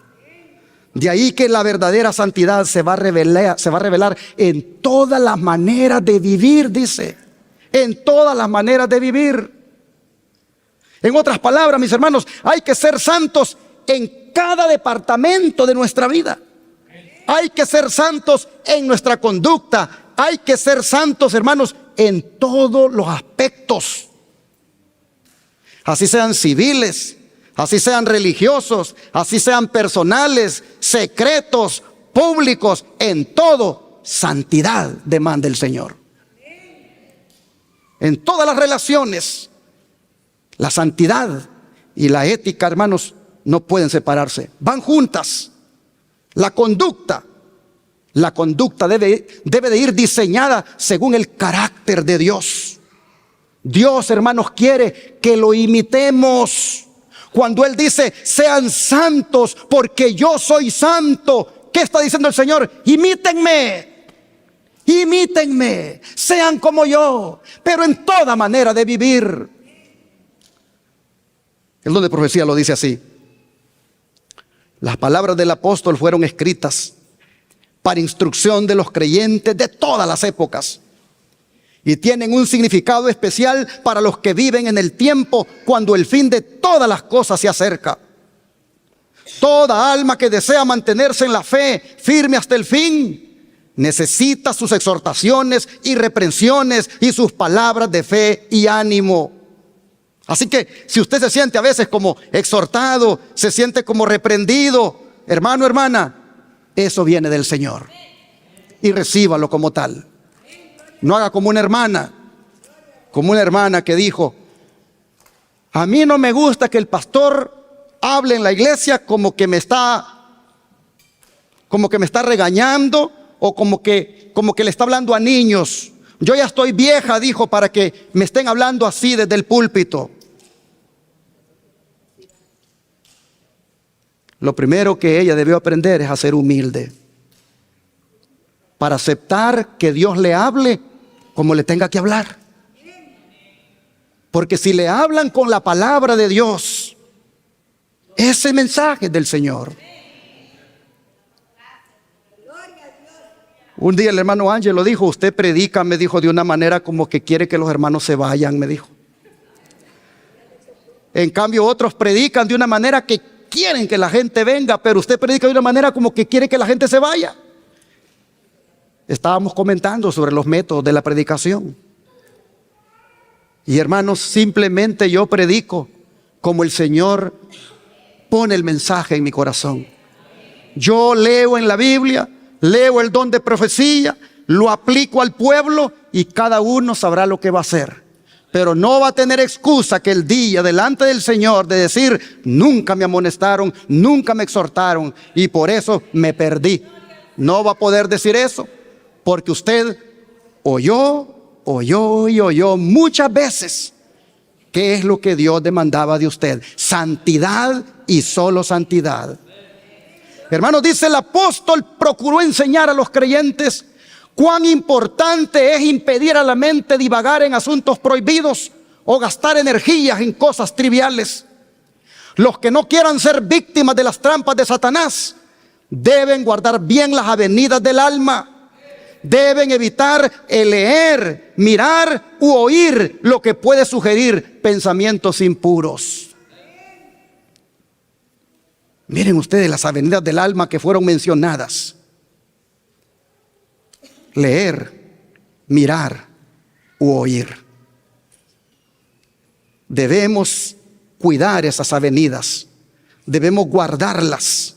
De ahí que la verdadera santidad se va a revelar en todas las maneras de vivir, dice. En todas las maneras de vivir. En otras palabras, mis hermanos, hay que ser santos en cada departamento de nuestra vida. Hay que ser santos en nuestra conducta. Hay que ser santos, hermanos, en todos los aspectos. Así sean civiles, así sean religiosos, así sean personales, secretos, públicos, en todo, santidad demanda el Señor. En todas las relaciones, la santidad y la ética, hermanos, no pueden separarse, van juntas. La conducta debe de ir diseñada según el carácter de Dios. Dios, hermanos, quiere que lo imitemos Cuando Él dice, sean santos porque yo soy santo, ¿qué está diciendo el Señor? Imítenme, imítenme, sean como yo, pero en toda manera de vivir. El don de profecía lo dice así: las palabras del apóstol fueron escritas para instrucción de los creyentes de todas las épocas y tienen un significado especial para los que viven en el tiempo cuando el fin de todas las cosas se acerca. Toda alma que desea mantenerse en la fe firme hasta el fin necesita sus exhortaciones y reprensiones y sus palabras de fe y ánimo. Así que si usted se siente a veces como exhortado, se siente como reprendido, hermano, hermana, eso viene del Señor y recíbalo como tal. No haga como una hermana que dijo: a mí no me gusta que el pastor hable en la iglesia como que me está regañando o como que le está hablando a niños. Yo ya estoy vieja, dijo, para que me estén hablando así desde el púlpito. Lo primero que ella debió aprender es a ser humilde, para aceptar que Dios le hable como le tenga que hablar. Porque si le hablan con la palabra de Dios, ese mensaje es del Señor. Un día el hermano Ángel lo dijo: usted predica, me dijo, de una manera como que quiere que los hermanos se vayan, me dijo. En cambio otros predican de una manera que quieren que la gente venga, pero usted predica de una manera como que quiere que la gente se vaya. Estábamos comentando sobre los métodos de la predicación. Y hermanos, simplemente yo predico como el Señor pone el mensaje en mi corazón. Yo leo en la Biblia, leo el don de profecía, lo aplico al pueblo y cada uno sabrá lo que va a hacer. Pero no va a tener excusa que el día delante del Señor de decir: nunca me amonestaron, nunca me exhortaron y por eso me perdí. No va a poder decir eso, porque usted oyó muchas veces qué es lo que Dios demandaba de usted: santidad y solo santidad. Hermanos, dice el apóstol, procuró enseñar a los creyentes cuán importante es impedir a la mente divagar en asuntos prohibidos o gastar energías en cosas triviales. Los que no quieran ser víctimas de las trampas de Satanás deben guardar bien las avenidas del alma. Deben evitar el leer, mirar u oír lo que puede sugerir pensamientos impuros. Miren ustedes las avenidas del alma que fueron mencionadas: leer, mirar u oír. Debemos cuidar esas avenidas, debemos guardarlas,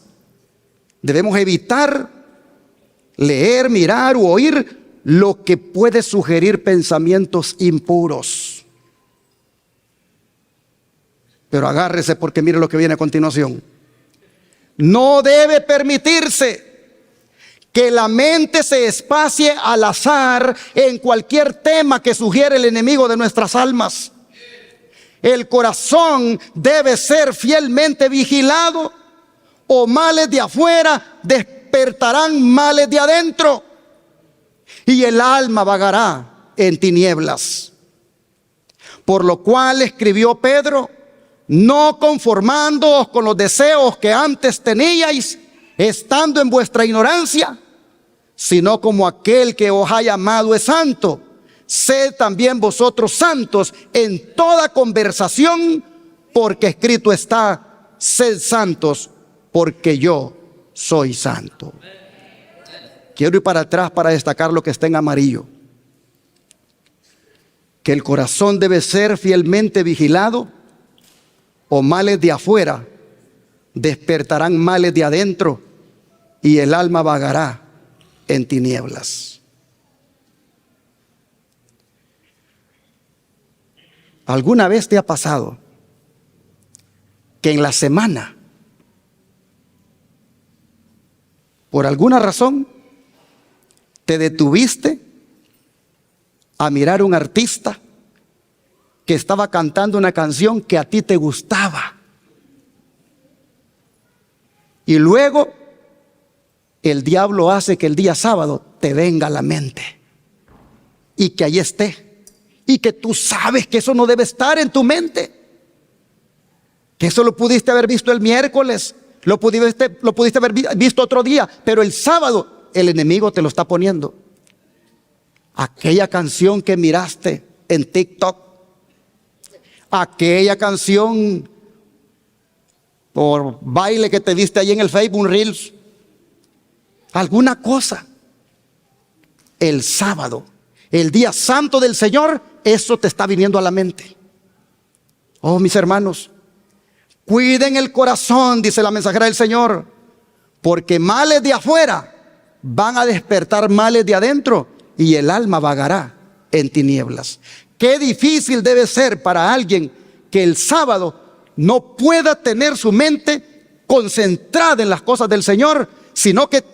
debemos evitar leer, mirar u oír lo que puede sugerir pensamientos impuros. Pero agárrese, porque mire lo que viene a continuación. No debe permitirse que la mente se espacie al azar en cualquier tema que sugiere el enemigo de nuestras almas. El corazón debe ser fielmente vigilado, o males de afuera despertarán males de adentro, y el alma vagará en tinieblas. Por lo cual escribió Pedro: no conformándoos con los deseos que antes teníais, estando en vuestra ignorancia, sino como aquel que os ha llamado es santo, sed también vosotros santos en toda conversación, porque escrito está: sed santos, porque yo soy santo. Quiero ir para atrás para destacar lo que está en amarillo: que el corazón debe ser fielmente vigilado, o males de afuera despertarán males de adentro, y el alma vagará en tinieblas. ¿Alguna vez te ha pasado que en la semana, por alguna razón, te detuviste a mirar un artista que estaba cantando una canción que a ti te gustaba, Y luego el diablo hace que el día sábado te venga a la mente y que ahí esté, y que tú sabes que eso no debe estar en tu mente, que eso lo pudiste haber visto el miércoles, lo pudiste haber visto otro día, pero el sábado el enemigo te lo está poniendo. Aquella canción que miraste en TikTok, aquella canción por baile que te viste ahí en el Facebook Reels, alguna cosa. El sábado, el día santo del Señor, eso te está viniendo a la mente. Oh, mis hermanos, cuiden el corazón, dice la mensajera del Señor, porque males de afuera van a despertar males de adentro y el alma vagará en tinieblas. Qué difícil debe ser para alguien que el sábado no pueda tener su mente concentrada en las cosas del Señor, sino que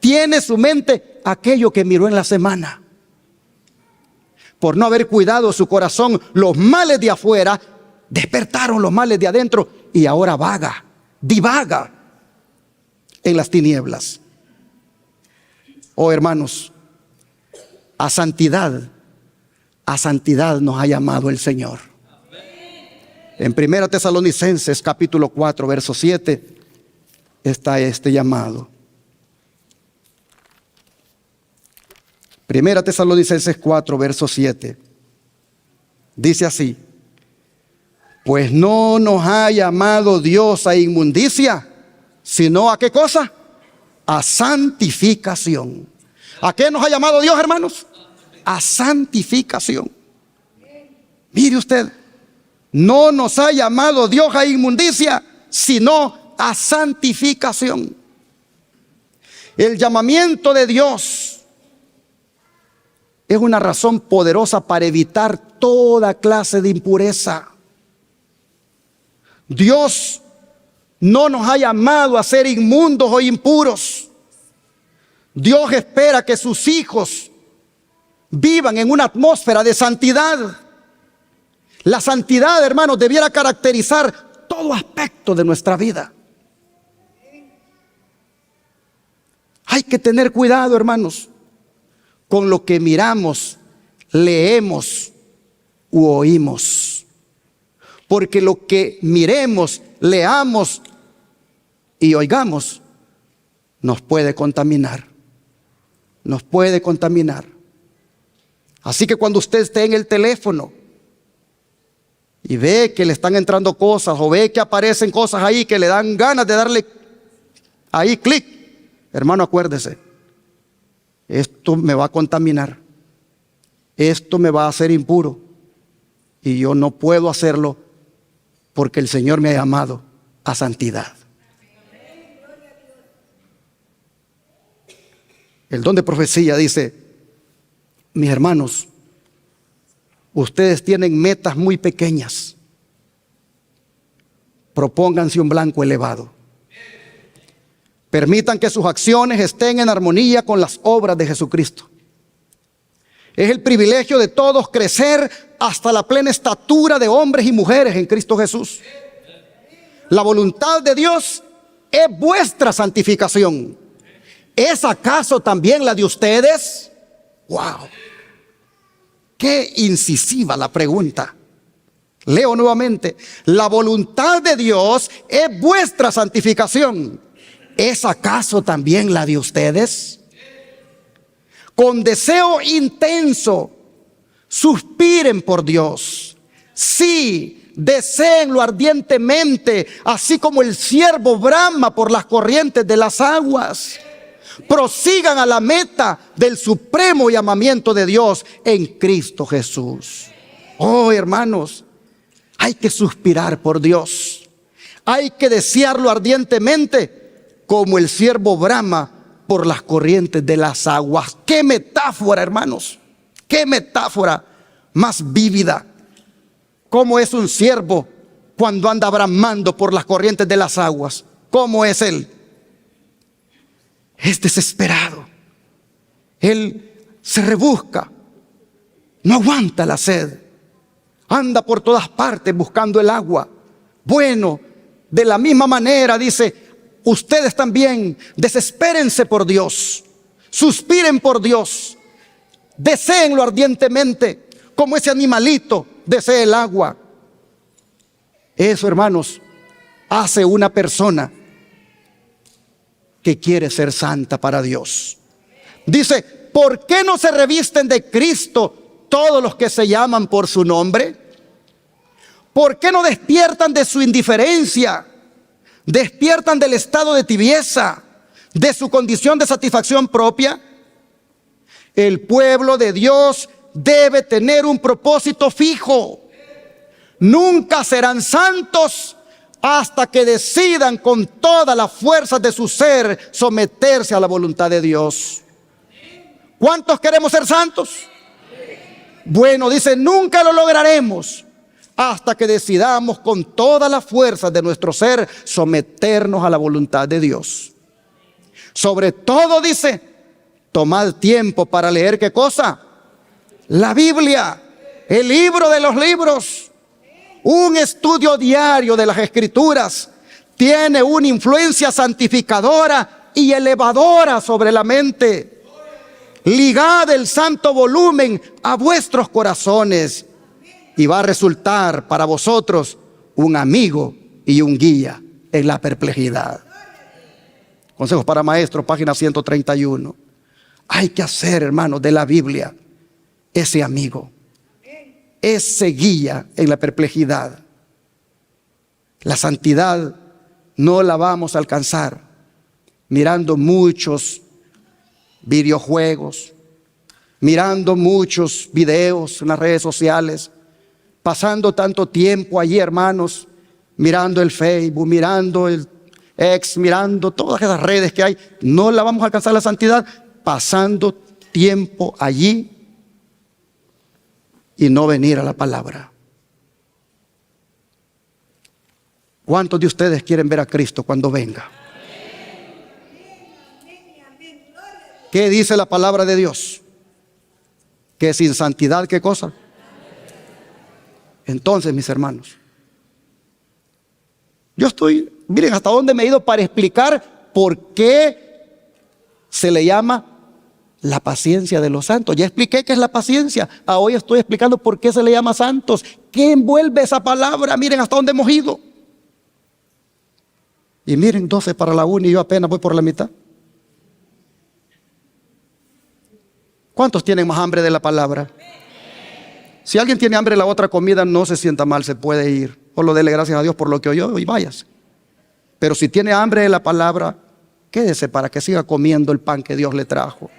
tiene su mente aquello que miró en la semana. Por no haber cuidado su corazón, los males de afuera despertaron los males de adentro y ahora divaga en las tinieblas. Oh, hermanos, a santidad nos ha llamado el Señor. En 1 Tesalonicenses capítulo 4 verso 7 está este llamado. 1 Tesalonicenses 4 verso 7 dice así: pues no nos ha llamado Dios a inmundicia, sino ¿a qué cosa? A santificación. ¿A qué nos ha llamado Dios, hermanos? A santificación. Mire usted, no nos ha llamado Dios a inmundicia, sino a santificación. El llamamiento de Dios es una razón poderosa para evitar toda clase de impureza. Dios no nos ha llamado a ser inmundos o impuros. Dios espera que sus hijos vivan en una atmósfera de santidad. La santidad, hermanos, debiera caracterizar todo aspecto de nuestra vida. Hay que tener cuidado, hermanos, con lo que miramos, leemos u oímos. Porque lo que miremos, leamos y oigamos nos puede contaminar. Nos puede contaminar. Así que cuando usted esté en el teléfono y ve que le están entrando cosas o ve que aparecen cosas ahí que le dan ganas de darle ahí clic, hermano, acuérdese, esto me va a contaminar, esto me va a hacer impuro y yo no puedo hacerlo porque el Señor me ha llamado a santidad. El don de profecía dice: mis hermanos, ustedes tienen metas muy pequeñas. Propónganse un blanco elevado. Permitan que sus acciones estén en armonía con las obras de Jesucristo. Es el privilegio de todos crecer hasta la plena estatura de hombres y mujeres en Cristo Jesús. La voluntad de Dios es vuestra santificación. ¿Es acaso también la de ustedes? ¡Wow! Qué incisiva la pregunta. Leo nuevamente: la voluntad de Dios es vuestra santificación. ¿Es acaso también la de ustedes? Con deseo intenso, suspiren por Dios. Sí, deséenlo ardientemente, así como el ciervo brama por las corrientes de las aguas. Prosigan a la meta del supremo llamamiento de Dios en Cristo Jesús. Oh, hermanos, hay que suspirar por Dios. Hay que desearlo ardientemente, como el ciervo brama por las corrientes de las aguas. ¡Qué metáfora, hermanos! ¡Qué metáfora más vívida! ¿Cómo es un ciervo cuando anda bramando por las corrientes de las aguas? ¿Cómo es él? Es desesperado. Él se rebusca, no aguanta la sed, anda por todas partes buscando el agua. Bueno, de la misma manera dice: ustedes también desespérense por Dios, suspiren por Dios, deséenlo ardientemente, como ese animalito desea el agua. Eso, hermanos, hace una persona que quiere ser santa para Dios. Dice, ¿por qué no se revisten de Cristo todos los que se llaman por su nombre? ¿Por qué no despiertan de su indiferencia? ¿Despiertan del estado de tibieza, de su condición de satisfacción propia? El pueblo de Dios debe tener un propósito fijo. Nunca serán santos hasta que decidan con todas las fuerzas de su ser someterse a la voluntad de Dios. ¿Cuántos queremos ser santos? Bueno, dice, nunca lo lograremos hasta que decidamos con todas las fuerzas de nuestro ser someternos a la voluntad de Dios. Sobre todo, dice, tomad tiempo para leer, ¿qué cosa? La Biblia, el libro de los libros. Un estudio diario de las Escrituras tiene una influencia santificadora y elevadora sobre la mente. Ligad el santo volumen a vuestros corazones y va a resultar para vosotros un amigo y un guía en la perplejidad. Consejos para Maestros, página 131. Hay que hacer, hermanos, de la Biblia ese amigo, ese guía en la perplejidad. La santidad no la vamos a alcanzar mirando muchos videojuegos, mirando muchos videos en las redes sociales, pasando tanto tiempo allí, hermanos, mirando el Facebook, mirando el X, mirando todas esas redes que hay. No la vamos a alcanzar la santidad pasando tiempo allí y no venir a la palabra. ¿Cuántos de ustedes quieren ver a Cristo cuando venga? ¿Qué dice la palabra de Dios? Que sin santidad, ¿qué cosa? Entonces, mis hermanos, miren hasta dónde me he ido para explicar por qué se le llama la paciencia de los santos. Ya expliqué qué es la paciencia. Hoy estoy explicando por qué se le llama santos. ¿Qué envuelve esa palabra? Miren hasta dónde hemos ido. Y miren, 12 para la 1 y yo apenas voy por la mitad. ¿Cuántos tienen más hambre de la palabra? Si alguien tiene hambre de la otra comida, no se sienta mal, se puede ir. Solo dele gracias a Dios por lo que oyó y váyase. Pero si tiene hambre de la palabra, quédese para que siga comiendo el pan que Dios le trajo.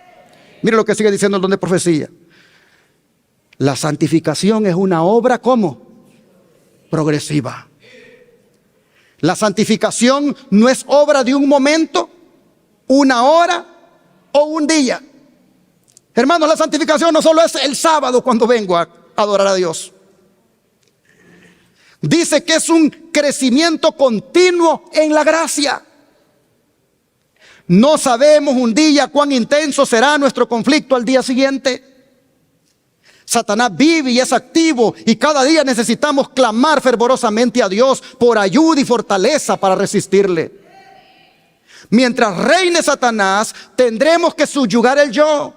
Mire lo que sigue diciendo el don de profecía. La santificación es una obra, ¿cómo? Progresiva. La santificación no es obra de un momento, una hora o un día. Hermanos, la santificación no solo es el sábado cuando vengo a adorar a Dios. Dice que es un crecimiento continuo en la gracia. No sabemos un día cuán intenso será nuestro conflicto al día siguiente. Satanás vive y es activo y cada día necesitamos clamar fervorosamente a Dios por ayuda y fortaleza para resistirle. Mientras reine Satanás, tendremos que subyugar el yo.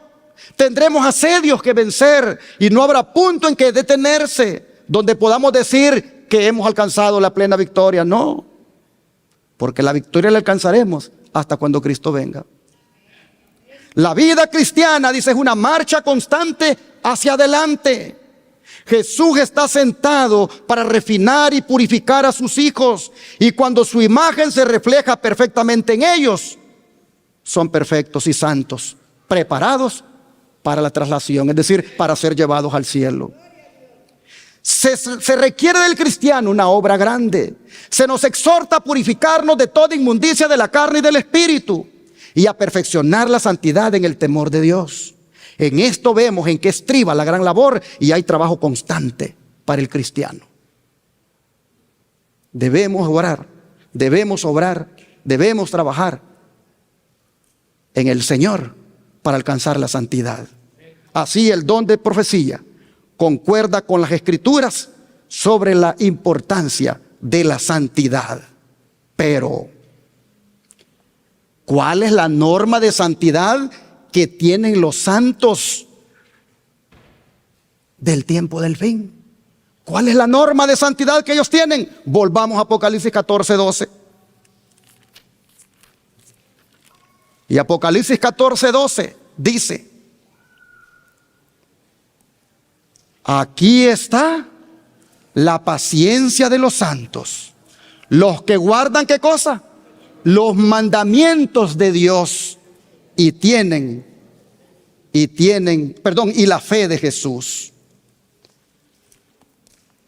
Tendremos asedios que vencer y no habrá punto en que detenerse donde podamos decir que hemos alcanzado la plena victoria. No, porque la victoria la alcanzaremos hasta cuando Cristo venga. La vida cristiana, dice, es una marcha constante hacia adelante. Jesús está sentado para refinar y purificar a sus hijos, y cuando su imagen se refleja perfectamente en ellos, son perfectos y santos, preparados para la traslación, es decir, para ser llevados al cielo. Se requiere del cristiano una obra grande. Se nos exhorta a purificarnos de toda inmundicia de la carne y del espíritu y a perfeccionar la santidad en el temor de Dios. En esto vemos en qué estriba la gran labor y hay trabajo constante para el cristiano. Debemos orar, debemos obrar, debemos trabajar en el Señor para alcanzar la santidad. Así el don de profecía concuerda con las Escrituras sobre la importancia de la santidad. Pero ¿Cuál es la norma de santidad que tienen los santos del tiempo del fin? ¿Cuál es la norma de santidad que ellos tienen? Volvamos a Apocalipsis 14:12. Y Apocalipsis 14:12 dice: aquí está la paciencia de los santos, los que guardan, ¿qué cosa? Los mandamientos de Dios y la fe de Jesús.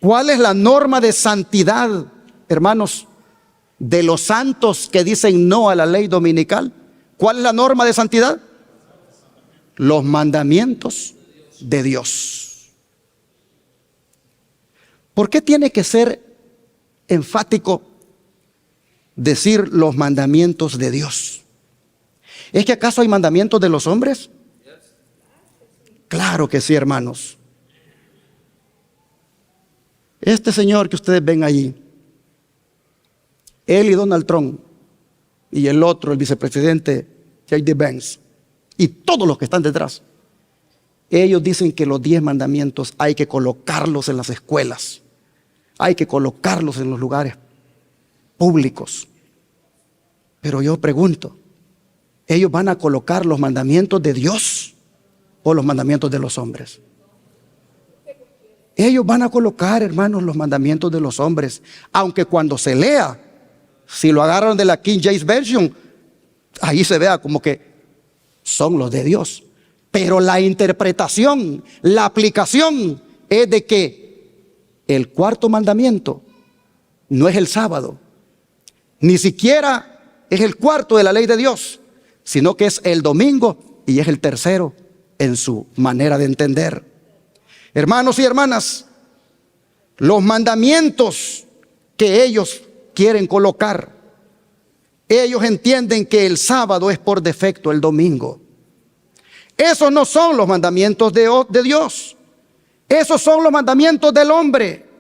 ¿Cuál es la norma de santidad, hermanos, de los santos que dicen no a la ley dominical? ¿Cuál es la norma de santidad? Los mandamientos de Dios. ¿Por qué tiene que ser enfático decir los mandamientos de Dios? ¿Es que acaso hay mandamientos de los hombres? Claro que sí, hermanos. Este señor que ustedes ven allí, él y Donald Trump, y el otro, el vicepresidente J.D. Vance, y todos los que están detrás, ellos dicen que los 10 mandamientos hay que colocarlos en las escuelas, hay que colocarlos en los lugares públicos. Pero yo pregunto, ¿ellos van a colocar los mandamientos de Dios o los mandamientos de los hombres? Ellos van a colocar, hermanos, los mandamientos de los hombres, aunque cuando se lea, si lo agarran de la King James Version, ahí se vea como que son los de Dios. Pero la interpretación, la aplicación es de que el cuarto mandamiento no es el sábado, ni siquiera es el cuarto de la ley de Dios, sino que es el domingo y es el tercero en su manera de entender. Hermanos y hermanas, los mandamientos que ellos quieren colocar, ellos entienden que el sábado es por defecto el domingo. Esos no son los mandamientos de Dios. Esos son los mandamientos del hombre.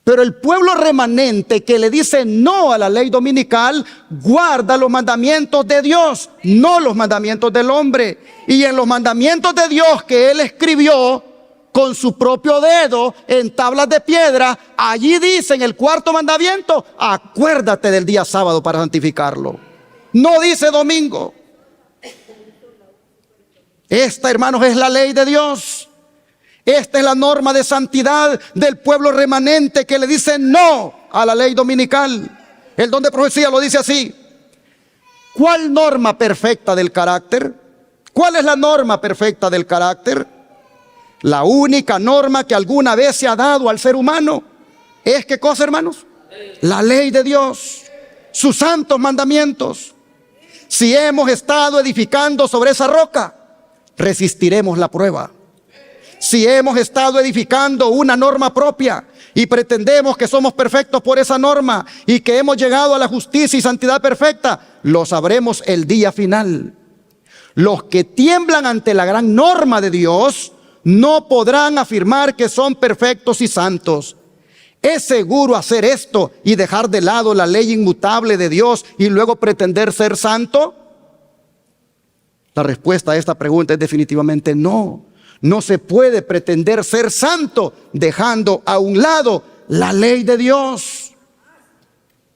Pero el pueblo remanente que le dice no a la ley dominical, guarda los mandamientos de Dios, no los mandamientos del hombre. Y en los mandamientos de Dios que él escribió con su propio dedo en tablas de piedra, allí dice en el cuarto mandamiento: acuérdate del día sábado para santificarlo. No dice domingo. Esta, hermanos, es la ley de Dios. Esta es la norma de santidad del pueblo remanente que le dice no a la ley dominical. El don de profecía lo dice así: ¿cuál norma perfecta del carácter? ¿Cuál es la norma perfecta del carácter? La única norma que alguna vez se ha dado al ser humano es, ¿qué cosa, hermanos? La ley de Dios, sus santos mandamientos. Si hemos estado edificando sobre esa roca, resistiremos la prueba. Si hemos estado edificando una norma propia y pretendemos que somos perfectos por esa norma y que hemos llegado a la justicia y santidad perfecta, lo sabremos el día final. Los que tiemblan ante la gran norma de Dios no podrán afirmar que son perfectos y santos. ¿Es seguro hacer esto y dejar de lado la ley inmutable de Dios y luego pretender ser santo? La respuesta a esta pregunta es definitivamente no. No se puede pretender ser santo dejando a un lado la ley de Dios,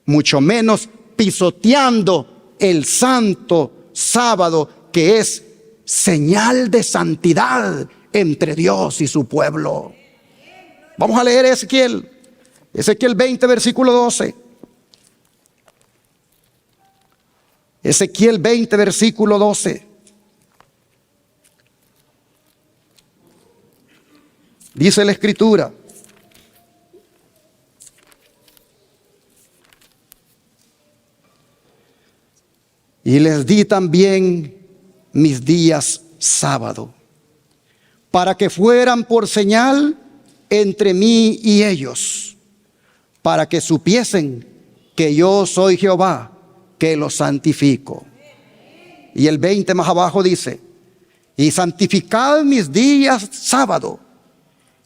mucho menos pisoteando el santo sábado, que es señal de santidad entre Dios y su pueblo. Vamos a leer Ezequiel 20, versículo 12. Ezequiel 20, versículo 12. Dice la Escritura: y les di también mis días sábado, para que fueran por señal entre mí y ellos, para que supiesen que yo soy Jehová, que los santifico. Y el 20 más abajo dice: y santificad mis días sábado,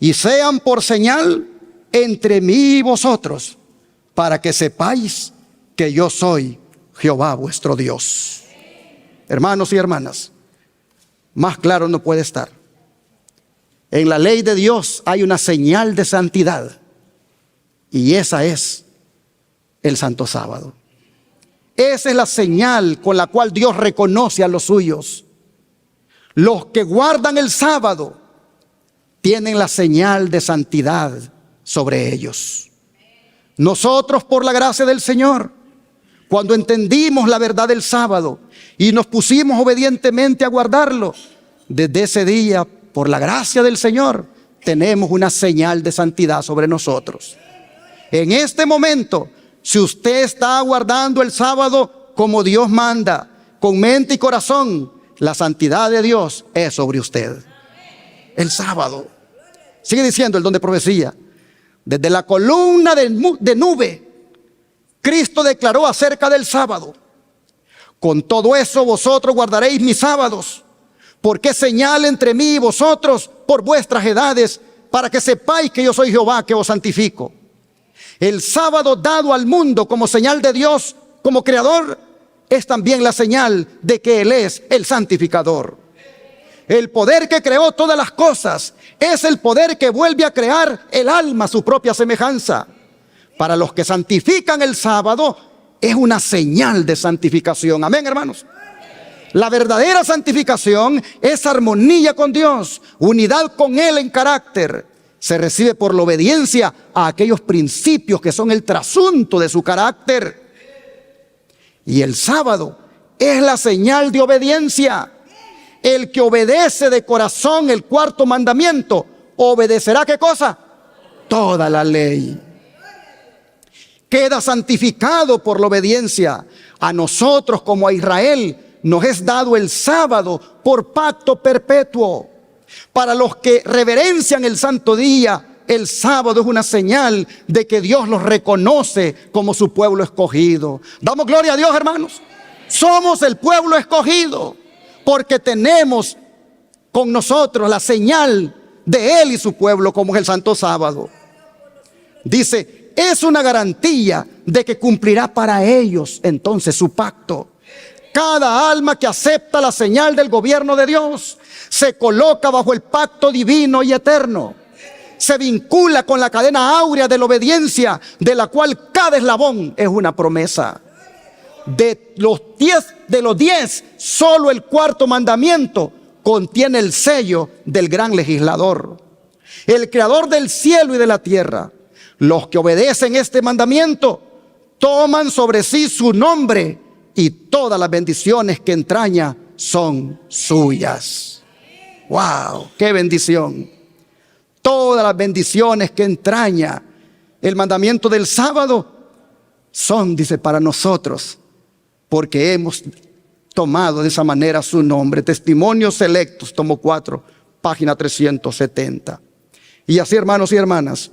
y sean por señal entre mí y vosotros, para que sepáis que yo soy Jehová vuestro Dios. Hermanos y hermanas, más claro no puede estar. En la ley de Dios hay una señal de santidad, y esa es el Santo Sábado. Esa es la señal con la cual Dios reconoce a los suyos. Los que guardan el sábado tienen la señal de santidad sobre ellos. Nosotros, por la gracia del Señor, cuando entendimos la verdad del sábado y nos pusimos obedientemente a guardarlo, desde ese día, por la gracia del Señor, tenemos una señal de santidad sobre nosotros. En este momento, si usted está guardando el sábado como Dios manda, con mente y corazón, la santidad de Dios es sobre usted. El sábado. Sigue diciendo el don de profecía. Desde la columna de nube, Cristo declaró acerca del sábado: con todo eso vosotros guardaréis mis sábados, porque es señal entre mí y vosotros por vuestras edades, para que sepáis que yo soy Jehová que os santifico. El sábado dado al mundo como señal de Dios, como creador, es también la señal de que Él es el santificador. El poder que creó todas las cosas es el poder que vuelve a crear el alma a su propia semejanza. Para los que santifican el sábado, es una señal de santificación. Amén, hermanos. La verdadera santificación es armonía con Dios, unidad con Él en carácter. Se recibe por la obediencia a aquellos principios que son el trasunto de su carácter. Y el sábado es la señal de obediencia. El que obedece de corazón el cuarto mandamiento, obedecerá ¿qué cosa? Toda la ley. Queda santificado por la obediencia. A nosotros como a Israel nos es dado el sábado por pacto perpetuo. Para los que reverencian el santo día, el sábado es una señal de que Dios los reconoce como su pueblo escogido. Damos gloria a Dios, hermanos. Somos el pueblo escogido porque tenemos con nosotros la señal de Él y su pueblo, como es el santo sábado. Dice, es una garantía de que cumplirá para ellos entonces su pacto. Cada alma que acepta la señal del gobierno de Dios se coloca bajo el pacto divino y eterno. Se vincula con la cadena áurea de la obediencia, de la cual cada eslabón es una promesa. De los 10, solo el cuarto mandamiento contiene el sello del gran legislador, el creador del cielo y de la tierra. Los que obedecen este mandamiento toman sobre sí su nombre, y todas las bendiciones que entraña son suyas. ¡Wow! ¡Qué bendición! Todas las bendiciones que entraña el mandamiento del sábado son, dice, para nosotros, porque hemos tomado de esa manera su nombre. Testimonios Selectos, tomo 4, página 370. Y así, hermanos y hermanas,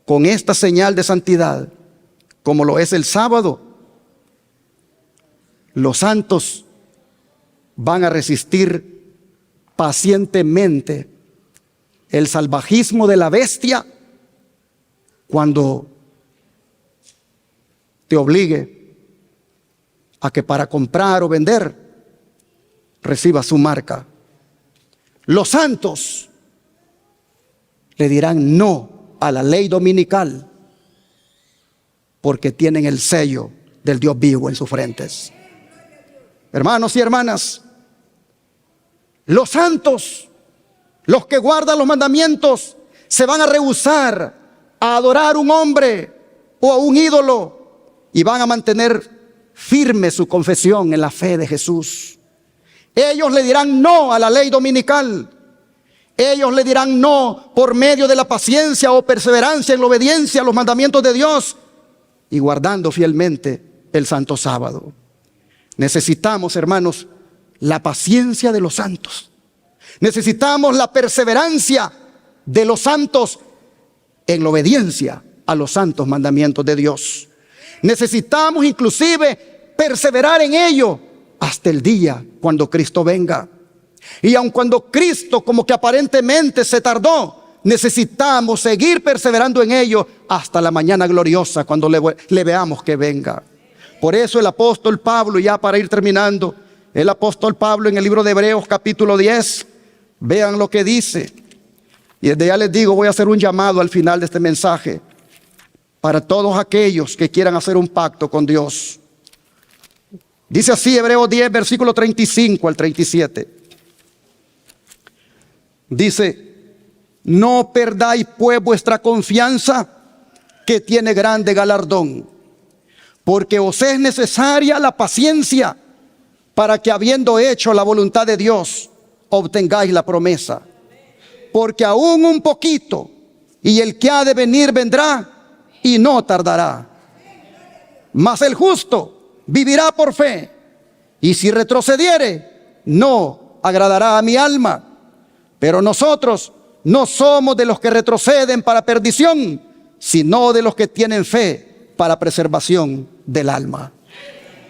con esta señal de santidad, como lo es el sábado, los santos van a resistir pacientemente el salvajismo de la bestia cuando te obligue a que para comprar o vender reciba su marca. Los santos le dirán no a la ley dominical porque tienen el sello del Dios vivo en sus frentes. Hermanos y hermanas, los santos, los que guardan los mandamientos, se van a rehusar a adorar a un hombre o a un ídolo y van a mantener firme su confesión en la fe de Jesús. Ellos le dirán no a la ley dominical. Ellos le dirán no por medio de la paciencia o perseverancia en la obediencia a los mandamientos de Dios y guardando fielmente el santo sábado. Necesitamos, hermanos, la paciencia de los santos. Necesitamos la perseverancia de los santos en la obediencia a los santos mandamientos de Dios. Necesitamos inclusive perseverar en ello hasta el día cuando Cristo venga. Y aun cuando Cristo como que aparentemente se tardó, necesitamos seguir perseverando en ello hasta la mañana gloriosa cuando le veamos que venga. Por eso el apóstol Pablo, ya para ir terminando, el apóstol Pablo en el libro de Hebreos capítulo 10, vean lo que dice. Y desde ya les digo, voy a hacer un llamado al final de este mensaje para todos aquellos que quieran hacer un pacto con Dios. Dice así Hebreos 10, versículo 35 al 37. Dice: no perdáis pues vuestra confianza, que tiene grande galardón, porque os es necesaria la paciencia, para que habiendo hecho la voluntad de Dios, obtengáis la promesa. Porque aún un poquito, y el que ha de venir vendrá, y no tardará. Mas el justo vivirá por fe, y si retrocediere, no agradará a mi alma. Pero nosotros no somos de los que retroceden para perdición, sino de los que tienen fe para preservación del alma.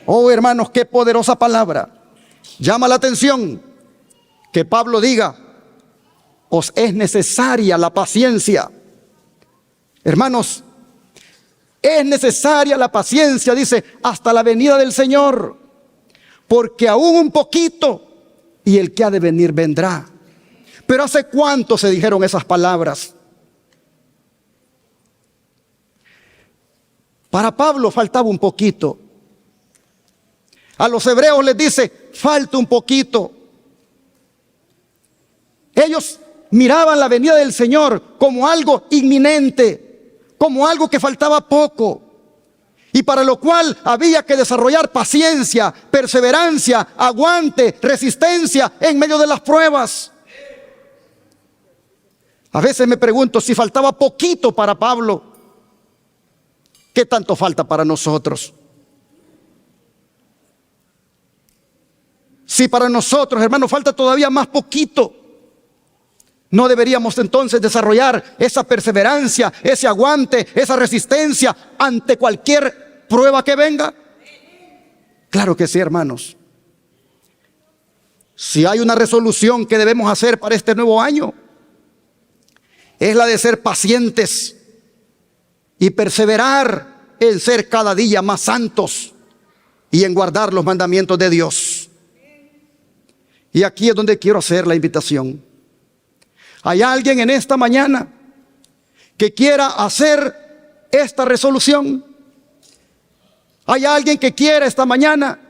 Oh, hermanos, qué poderosa palabra. Llama la atención que Pablo diga: os es necesaria la paciencia. Hermanos, es necesaria la paciencia, dice, hasta la venida del Señor. Porque aún un poquito, y el que ha de venir vendrá. Pero ¿hace cuánto se dijeron esas palabras? Para Pablo faltaba un poquito. A los hebreos les dice: falta un poquito. Ellos miraban la venida del Señor como algo inminente, como algo que faltaba poco, y para lo cual había que desarrollar paciencia, perseverancia, aguante, resistencia en medio de las pruebas. A veces me pregunto, si faltaba poquito para Pablo, ¿qué tanto falta para nosotros? Si para nosotros, hermanos, falta todavía más poquito, ¿no deberíamos entonces desarrollar esa perseverancia, ese aguante, esa resistencia ante cualquier prueba que venga? Claro que sí, hermanos. Si hay una resolución que debemos hacer para este nuevo año, es la de ser pacientes y perseverar en ser cada día más santos y en guardar los mandamientos de Dios. Y aquí es donde quiero hacer la invitación. ¿Hay alguien en esta mañana que quiera hacer esta resolución? ¿Hay alguien que quiera esta mañana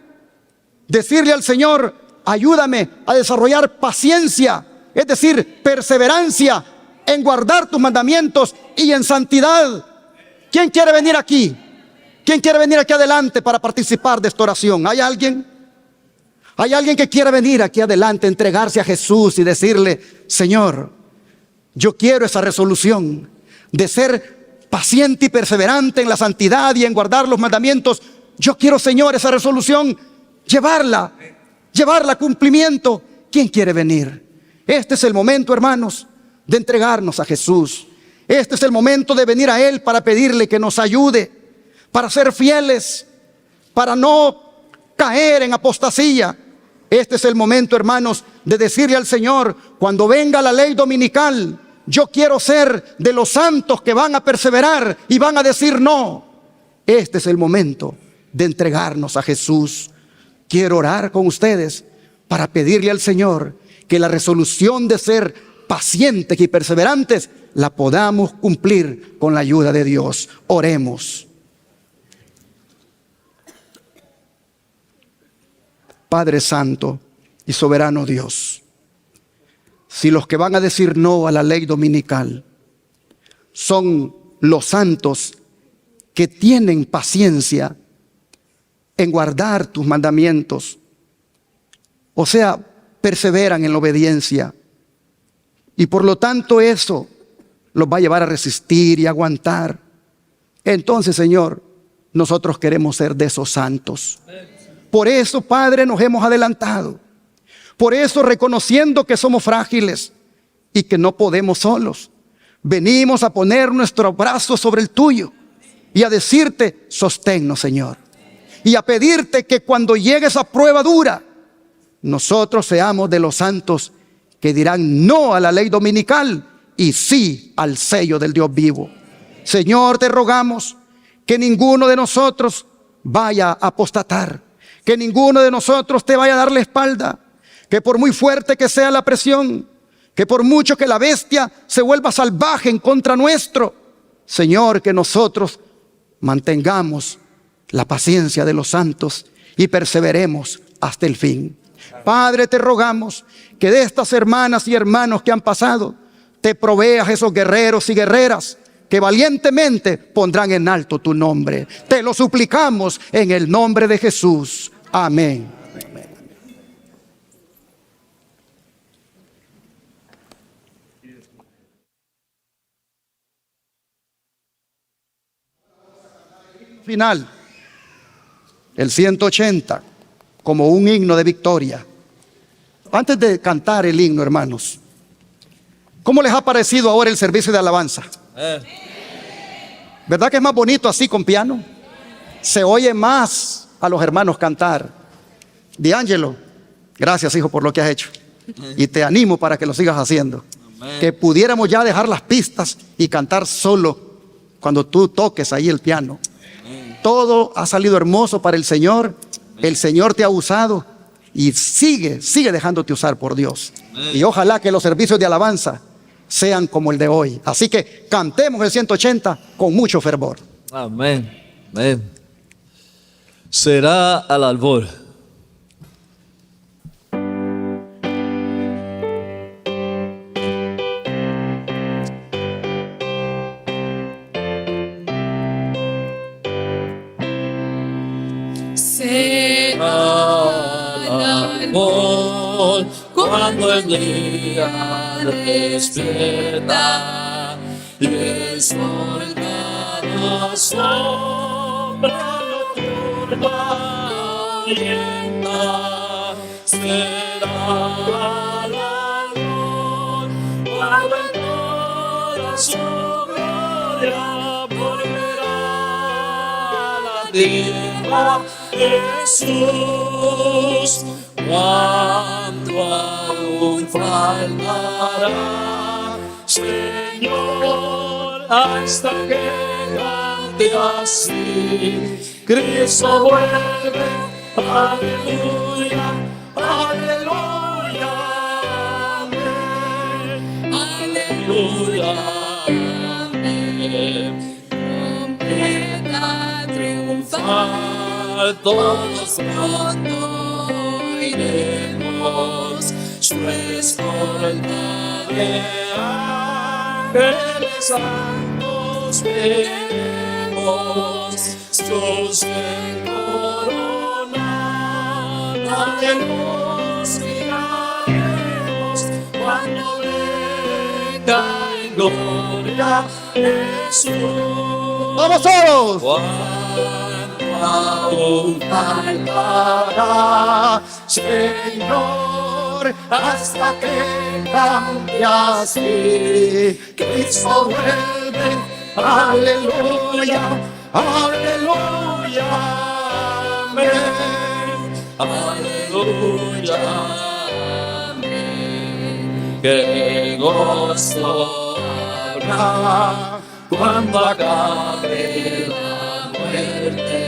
decirle al Señor: ayúdame a desarrollar paciencia, es decir, perseverancia en guardar tus mandamientos y en santidad? ¿Quién quiere venir aquí? ¿Quién quiere venir aquí adelante para participar de esta oración? ¿Hay alguien? ¿Hay alguien que quiera venir aquí adelante, entregarse a Jesús y decirle: Señor, yo quiero esa resolución de ser paciente y perseverante en la santidad y en guardar los mandamientos? Yo quiero, Señor, esa resolución, llevarla a cumplimiento. ¿Quién quiere venir? Este es el momento, hermanos, de entregarnos a Jesús. Este es el momento de venir a Él para pedirle que nos ayude, para ser fieles, para no caer en apostasía. Este es el momento, hermanos, de decirle al Señor: cuando venga la ley dominical, yo quiero ser de los santos que van a perseverar y van a decir no. Este es el momento de entregarnos a Jesús. Quiero orar con ustedes para pedirle al Señor que la resolución de ser pacientes y perseverantes la podamos cumplir con la ayuda de Dios. Oremos. Padre Santo y soberano Dios, si los que van a decir no a la ley dominical son los santos que tienen paciencia en guardar tus mandamientos, o sea, perseveran en la obediencia, y por lo tanto eso los va a llevar a resistir y aguantar, entonces, Señor, nosotros queremos ser de esos santos. Por eso, Padre, nos hemos adelantado. Por eso, reconociendo que somos frágiles y que no podemos solos, venimos a poner nuestro brazo sobre el tuyo y a decirte: sosténnos, Señor. Y a pedirte que cuando llegue esa prueba dura, nosotros seamos de los santos que dirán no a la ley dominical y sí al sello del Dios vivo. Señor, te rogamos que ninguno de nosotros vaya a apostatar, que ninguno de nosotros te vaya a dar la espalda, que por muy fuerte que sea la presión, que por mucho que la bestia se vuelva salvaje en contra nuestro, Señor, que nosotros mantengamos la paciencia de los santos y perseveremos hasta el fin. Padre, te rogamos que de estas hermanas y hermanos que han pasado, te proveas esos guerreros y guerreras que valientemente pondrán en alto tu nombre. Te lo suplicamos en el nombre de Jesús. Amén. Final, el 180, como un himno de victoria. Antes de cantar el himno, hermanos, ¿cómo les ha parecido ahora el servicio de alabanza? ¿Verdad que es más bonito así con piano? Se oye más a los hermanos cantar. D'Angelo, gracias, hijo, por lo que has hecho. Y te animo para que lo sigas haciendo. Que pudiéramos ya dejar las pistas y cantar solo cuando tú toques ahí el piano. Todo ha salido hermoso para el Señor. El Señor te ha usado y sigue dejándote usar por Dios. Y ojalá que los servicios de alabanza sean como el de hoy. Así que cantemos el 180 con mucho fervor. Amén. Amén. Será al albor. Cuando el día despierta y el sol cada sombra nocturna alienta, será la luz cuando en toda su gloria volverá la tierra Jesús. Cuando aún faltará, Señor, hasta que cante así, Cristo vuelve, aleluya, aleluya, amén, aleluya, amén. Trompeta triunfal, todos pronto iremos, su escolta de ángeles santos veremos, sus coronados de luz miraremos, cuando venga en gloria Jesús. ¡Vamos todos! Aún faltará, Señor, hasta que cambie así, Cristo vuelve, aleluya, aleluya, amén, aleluya, amén. Qué gozo habrá cuando acabe la muerte,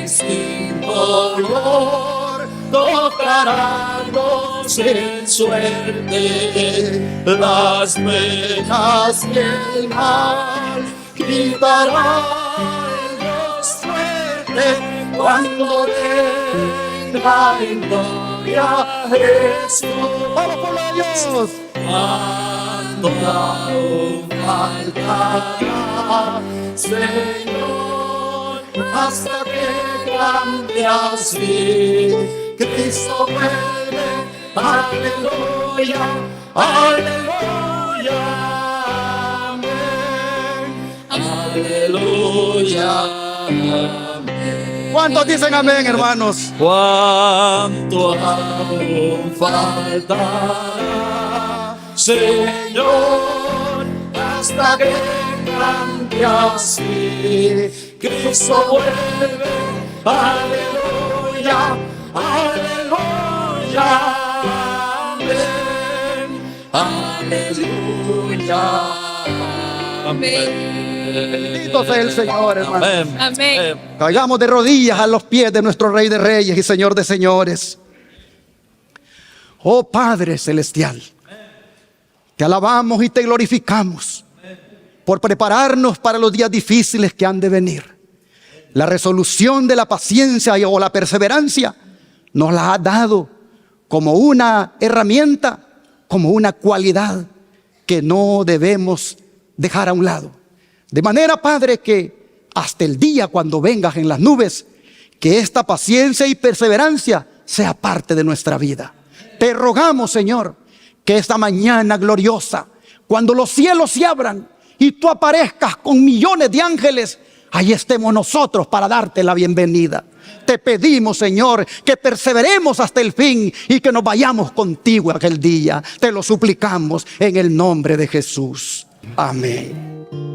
sin dolor, tocarnos en suerte, las penas y el mal, quitará el Dios fuerte, cuando venga en gloria Jesús. ¡Vamos por los Dios! Cuando aún faltará, Señor, hasta que cambie así, Cristo vuelve, aleluya, aleluya, amén, aleluya, amén. ¿Cuántos dicen amén, hermanos? Cuánto aún faltará, Señor, hasta que cambie así, Cristo vuelve, aleluya, aleluya, amén, aleluya, Bendito sea el Señor, hermano. Amén. Amén. Caigamos de rodillas a los pies de nuestro Rey de Reyes y Señor de Señores. Oh Padre Celestial, te alabamos y te glorificamos por prepararnos para los días difíciles que han de venir. La resolución de la paciencia o la perseverancia nos la has dado como una herramienta, como una cualidad que no debemos dejar a un lado. De manera, Padre, que hasta el día cuando vengas en las nubes, que esta paciencia y perseverancia sea parte de nuestra vida. Te rogamos, Señor, que esta mañana gloriosa, cuando los cielos se abran y tú aparezcas con millones de ángeles, ahí estemos nosotros para darte la bienvenida. Te pedimos, Señor, que perseveremos hasta el fin y que nos vayamos contigo aquel día. Te lo suplicamos en el nombre de Jesús. Amén.